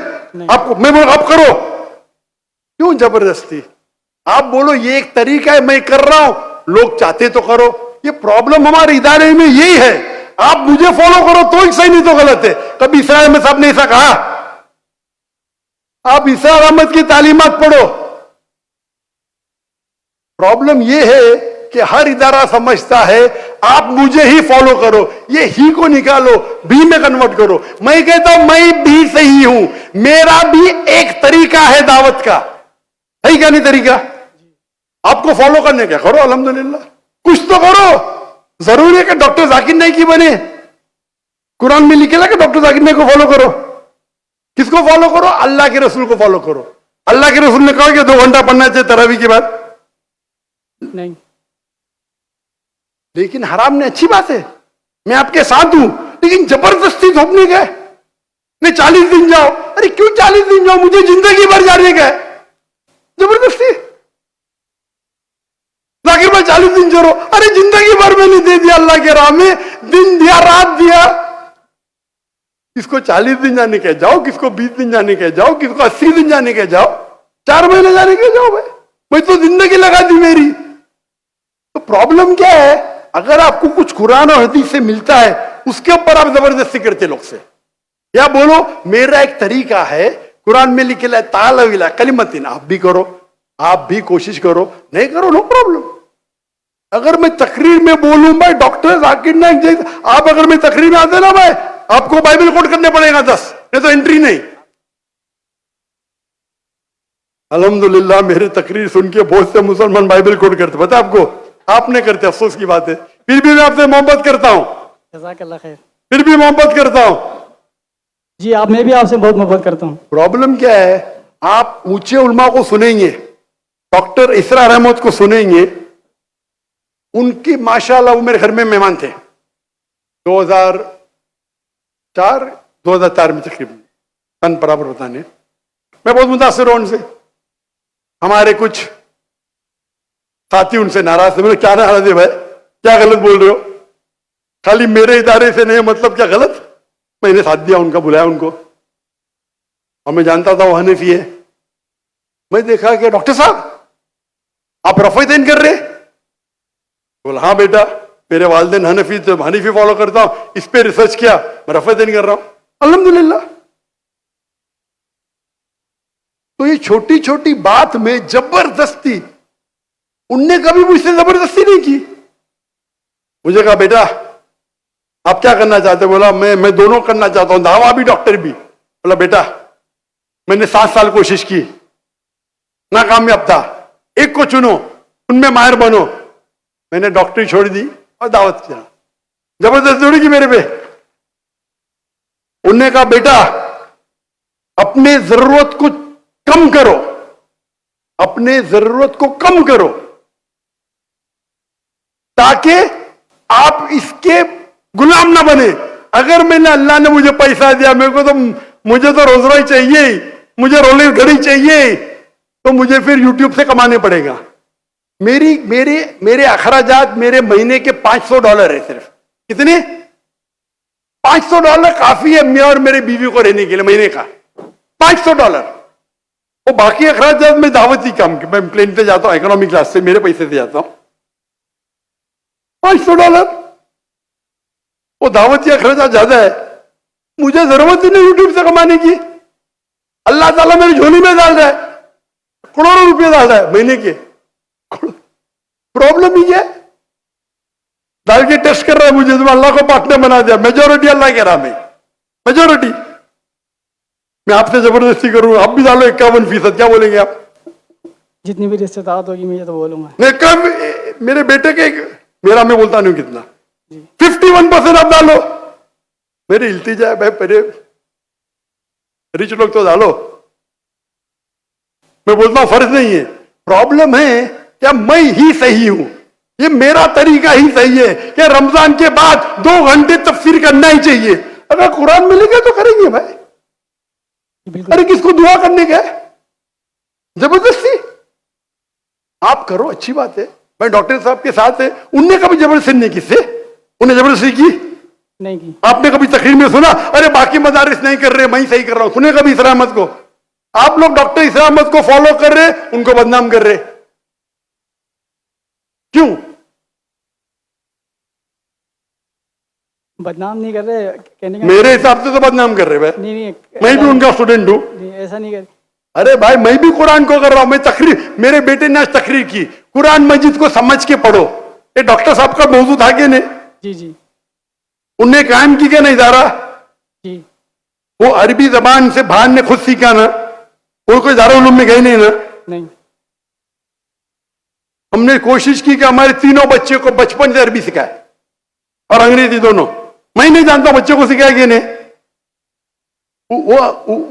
आपको मैं बोल आप करो, क्यों जबरदस्ती? आप बोलो ये एक तरीका है, मैं कर रहा हूं, लोग चाहते तो करो। ये प्रॉब्लम हमारे इदारे में यही है, आप मुझे फॉलो करो तो ही सही, नहीं तो गलत है। कभी इसराइल में साहब ने ऐसा कहा? आप इसराइल अहमद की तालीमात पढ़ो। प्रॉब्लम यह है कि हर इदारा समझता है आप मुझे ही फॉलो करो, ये ही को निकालो, भी में कन्वर्ट करो। मैं कहता हूं मैं भी सही हूं, मेरा भी एक तरीका है दावत का, है क्या नहीं तरीका? आपको फॉलो करने क्या करो, अल्हम्दुलिल्लाह कुछ तो करो। जरूरी है कि डॉक्टर जाकिर नाइक की बने? कुरान में लिखेला कि डॉक्टर जाकिर नाइक को फॉलो करो। किसको फॉलो करो? अल्लाह के रसूल को फॉलो करो। अल्लाह के रसूल ने कहा कि 2 घंटा पढ़ना चाहिए तरावी के बाद? नहीं। लेकिन हराम ने अच्छी बात है, मैं आपके साथ हूं, लेकिन जबरदस्ती थोपने गए नहीं 40 दिन जाओ। अरे क्यों 40 दिन जाओ? मुझे जिंदगी भर जाने का है, जबरदस्ती। जाकिर भाई 40 दिन चलो, अरे जिंदगी भर मैंने दे दिया अल्लाह के राह में, दिन दिया रात दिया। किसको 40 दिन जाने के जाओ, किसको 20 दिन जाने के जाओ, किसको 80 दिन जाने के जाओ, 4 महीने जाने के जाओ। भाई मैं तो जिंदगी लगा दी मेरी। तो प्रॉब्लम क्या है? अगर आपको कुछ कुरान और हदीस से मिलता है उसके ऊपर आप जबरदस्ती करते लोग से, या बोलो मेरा एक तरीका है, कुरान में लिखे ताला कलिमतिन, आप भी करो, आप भी कोशिश करो, नहीं करो नो प्रॉब्लम। अगर मैं तकरीर में बोलूं भाई डॉक्टर जाकिर नाइक, आप अगर मैं तकरीर में आते ना भाई आपको बाइबल कोट करने पड़ेगा 10, नहीं तो एंट्री नहीं। अल्हम्दुलिल्लाह मेरे तकरीर सुन के बहुत से मुसलमान बाइबल कोट करते, पता आपको? आप नहीं करते, अफसोस की बात है। फिर भी मैं आपसे मोहब्बत करता हूं, जज़ाकल्लाह खैर। फिर भी मोहब्बत करता हूं जी। आप, मैं भी आपसे बहुत मोहब्बत करता हूं। प्रॉब्लम क्या है? आप ऊंचे उलमा को सुनेंगे, डॉक्टर इसरार अहमद को सुनेंगे, उनकी माशाल्लाह वो मेरे घर में मेहमान थे 2004 में तकरीबन, सन बराबर बताने। मैं बहुत मुतासिर हूं उनसे। हमारे कुछ साथी उनसे नाराज थे। बोले क्या नाराज है भाई, क्या गलत बोल रहे हो? खाली मेरे इदारे से नहीं, मतलब क्या गलत? मैंने साथ दिया उनका, बुलाया उनको, और मैं जानता था वो हनफी है। मैं देखा कि डॉक्टर साहब आप रफ़ीदैन कर रहे? बोला हाँ बेटा, मेरे वालिदैन हनफी थे, हनीफी फॉलो करता हूं, इस पे रिसर्च किया, मैं रफ़ीदैन कर रहा हूं, अल्हम्दुलिल्लाह। तो ये छोटी छोटी बात में जबरदस्ती, उनने कभी मुझसे जबरदस्ती नहीं की। मुझे कहा बेटा आप क्या करना चाहते? बोला मैं दोनों करना चाहता हूं, दावा भी डॉक्टर भी। बोला बेटा मैंने 7 साल कोशिश की, नाकामयाब था, एक को चुनो, उनमें माहिर बनो। मैंने डॉक्टरी छोड़ दी और दावत किया, जबरदस्ती जोड़ी की मेरे पे। उनने कहा बेटा अपने जरूरत को कम करो, अपने जरूरत को कम करो, ताकि आप इसके गुलाम ना बने। अगर मैंने, अल्लाह ने मुझे पैसा दिया, मुझे तो रोज रोज चाहिए, मुझे रोलेक्स घड़ी चाहिए, तो मुझे फिर यूट्यूब से कमाने पड़ेगा। मेरे अखराजात मेरे महीने के $500 है सिर्फ। कितने? $500 काफी है मैं और मेरे बीवी को रहने के लिए, महीने का $500। वो बाकी अखराजात में दावती काम के, मैं प्लेन पे जाता हूँ इकोनॉमी क्लास से, मेरे पैसे से जाता हूं, $500। वो दावती अखराजात ज्यादा है, मुझे जरूरत ही नहीं यूट्यूब से कमाने की। अल्लाह ताला मेरी झोली में डाल रहा है, करोड़ों रुपये डाल रहा है महीने के। प्रॉब्लम ही है, डाल के टेस्ट कर रहा है मुझे, तो अल्लाह को पार्टनर बना दिया। मेजोरिटी अल्लाह के राह में, मेजोरिटी। मैं आपसे जबरदस्ती करूं, आप भी डालो 51%, क्या बोलेंगे आप? जितनी भी रिश्तेदार होगी मैं ये तो बोलूंगा। नहीं कब मेरे बेटे के, मेरा मैं बोलता नहीं कितना, 51% आप डालो। मेरी इल्तिजा है भाई, पहले रिच लोग तो डालो। मैं बोलता हूं फर्ज नहीं है, प्रॉब्लम है क्या मैं ही सही हूं, ये मेरा तरीका ही सही है कि रमजान के बाद 2 घंटे तफसीर करना ही चाहिए। अगर कुरान मिलेगा तो करेंगे भाई, अरे किसको दुआ करने का है जबरदस्ती? आप करो, अच्छी बात है। मैं डॉक्टर साहब के साथ है, उनने कभी जबरदस्ती नहीं की, से उन्हें जबरदस्ती की नहीं की। आपने कभी तकरीर में सुना अरे बाकी मदारिस नहीं कर रहे मैं ही सही कर रहा हूं? सुने कभी इसरा अहमद को? आप लोग डॉक्टर इसरा अहमद को फॉलो कर रहे, उनको बदनाम कर रहे, क्यों? बदनाम नहीं कर रहे, कहने का मेरे हिसाब से तो बदनाम कर रहे भाई। नहीं, मैं भी उनका स्टूडेंट हूं। नहीं, ऐसा नहीं कर। अरे भाई मैं भी कुरान को कर रहा हूं, मैं तकरीर, मेरे बेटे ने आज तकरीर की, कुरान मजीद को समझ के पढ़ो। ये डॉक्टर साहब का मौजूद था कि नहीं? जी जी उनने कायम की क्या नहीं इदारा? जी वो अरबी जबान से भान ने खुद सीखा ना, कोई दारुल उलूम में गए नहीं ना। नहीं। हमने कोशिश की कि हमारे तीनों बच्चे को बचपन से अरबी सिखाए और अंग्रेजी दोनों। मैं नहीं जानता बच्चों को सिखाया कि नहीं। वो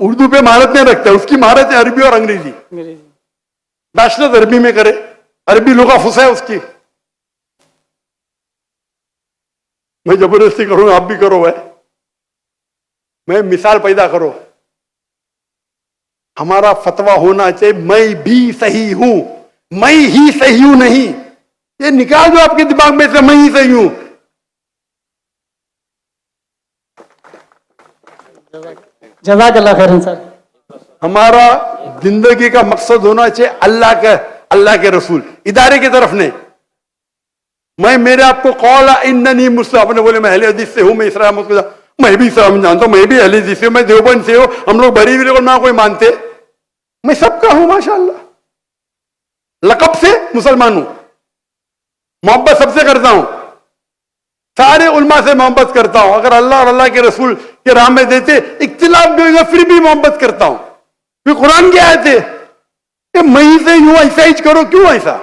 उर्दू पे महारत नहीं रखता, उसकी महारत है अरबी और अंग्रेजी। बैचलर अरबी में करे, अरबी लुगा फुसा है उसकी। मैं जबरदस्ती करूंगा, आप भी करो भाई, मैं मिसाल पैदा करो। हमारा फतवा होना चाहिए मैं भी सही हूं, मैं ही सही हूं नहीं। ये निकाल दो आपके दिमाग में से मैं ही सही हूं। जज़ाकल्लाह खैरन सर। हमारा जिंदगी का मकसद होना चाहिए अल्लाह के रसूल, इदारे की तरफ नहीं। मैं मेरे आपको कौला इन्ननी मुस्लिम, आपने बोले मैं अहले हदीस से हूं, मैं इसरा अहमद को मैं भी इस्लाम जानता हूं, मैं भी अहले हदीस से हूं, मैं देवबंद से हूं, हम लोग बरीवी को ना कोई मानते, मैं सबका हूं माशाअल्लाह। लकब से मुसलमान हूं, मोहब्बत सबसे करता हूं, सारे उल्मा से मोहब्बत करता हूं। अगर अल्लाह और अल्लाह के रसूल के राह में देते इख्तिलाफ भी होगा फिर भी मोहब्बत करता हूं। फिर कुरान की आयत है कि मैं ही से यूं ऐसा ही करो, क्यों ऐसा?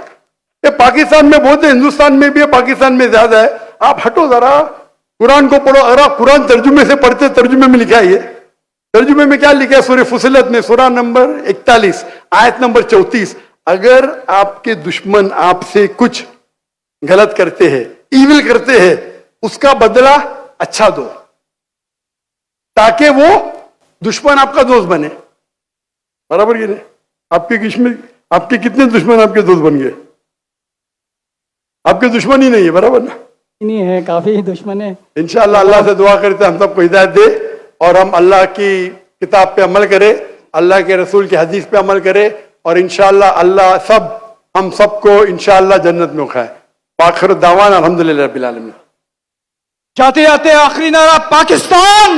ये पाकिस्तान में बहुत है, हिंदुस्तान में भी है, पाकिस्तान में ज्यादा है। आप हटो जरा, कुरान को पढ़ो। अगर आप कुरान तर्जुमे से पढ़ते, तर्जुमे में लिखा है, तर्जुमे में क्या लिखा है? सूरह फुसिलत में सूरा नंबर 41 आयत नंबर 34, अगर आपके दुश्मन आपसे कुछ गलत करते हैं, ईविल करते हैं, उसका बदला अच्छा दो ताकि वो दुश्मन आपका दोस्त बने। बराबर कि नहीं? आपके कितने दुश्मन आपके दोस्त बन गए? आपके दुश्मन ही नहीं है, बराबर ना? नहीं है, काफी दुश्मन है। इंशाअल्लाह अल्लाह से दुआ करते हम सबको हिदायत दे और हम अल्लाह की किताब पे अमल करें, अल्लाह के रसूल की हदीस पे अमल करें और इंशाअल्लाह अल्लाह हम सबको इंशाअल्लाह जन्नत में उठाए। आखिर दावाना अल्हम्दुलिल्लाह रब्बिल आलमीन। जाते जाते आखिरी नारा पाकिस्तान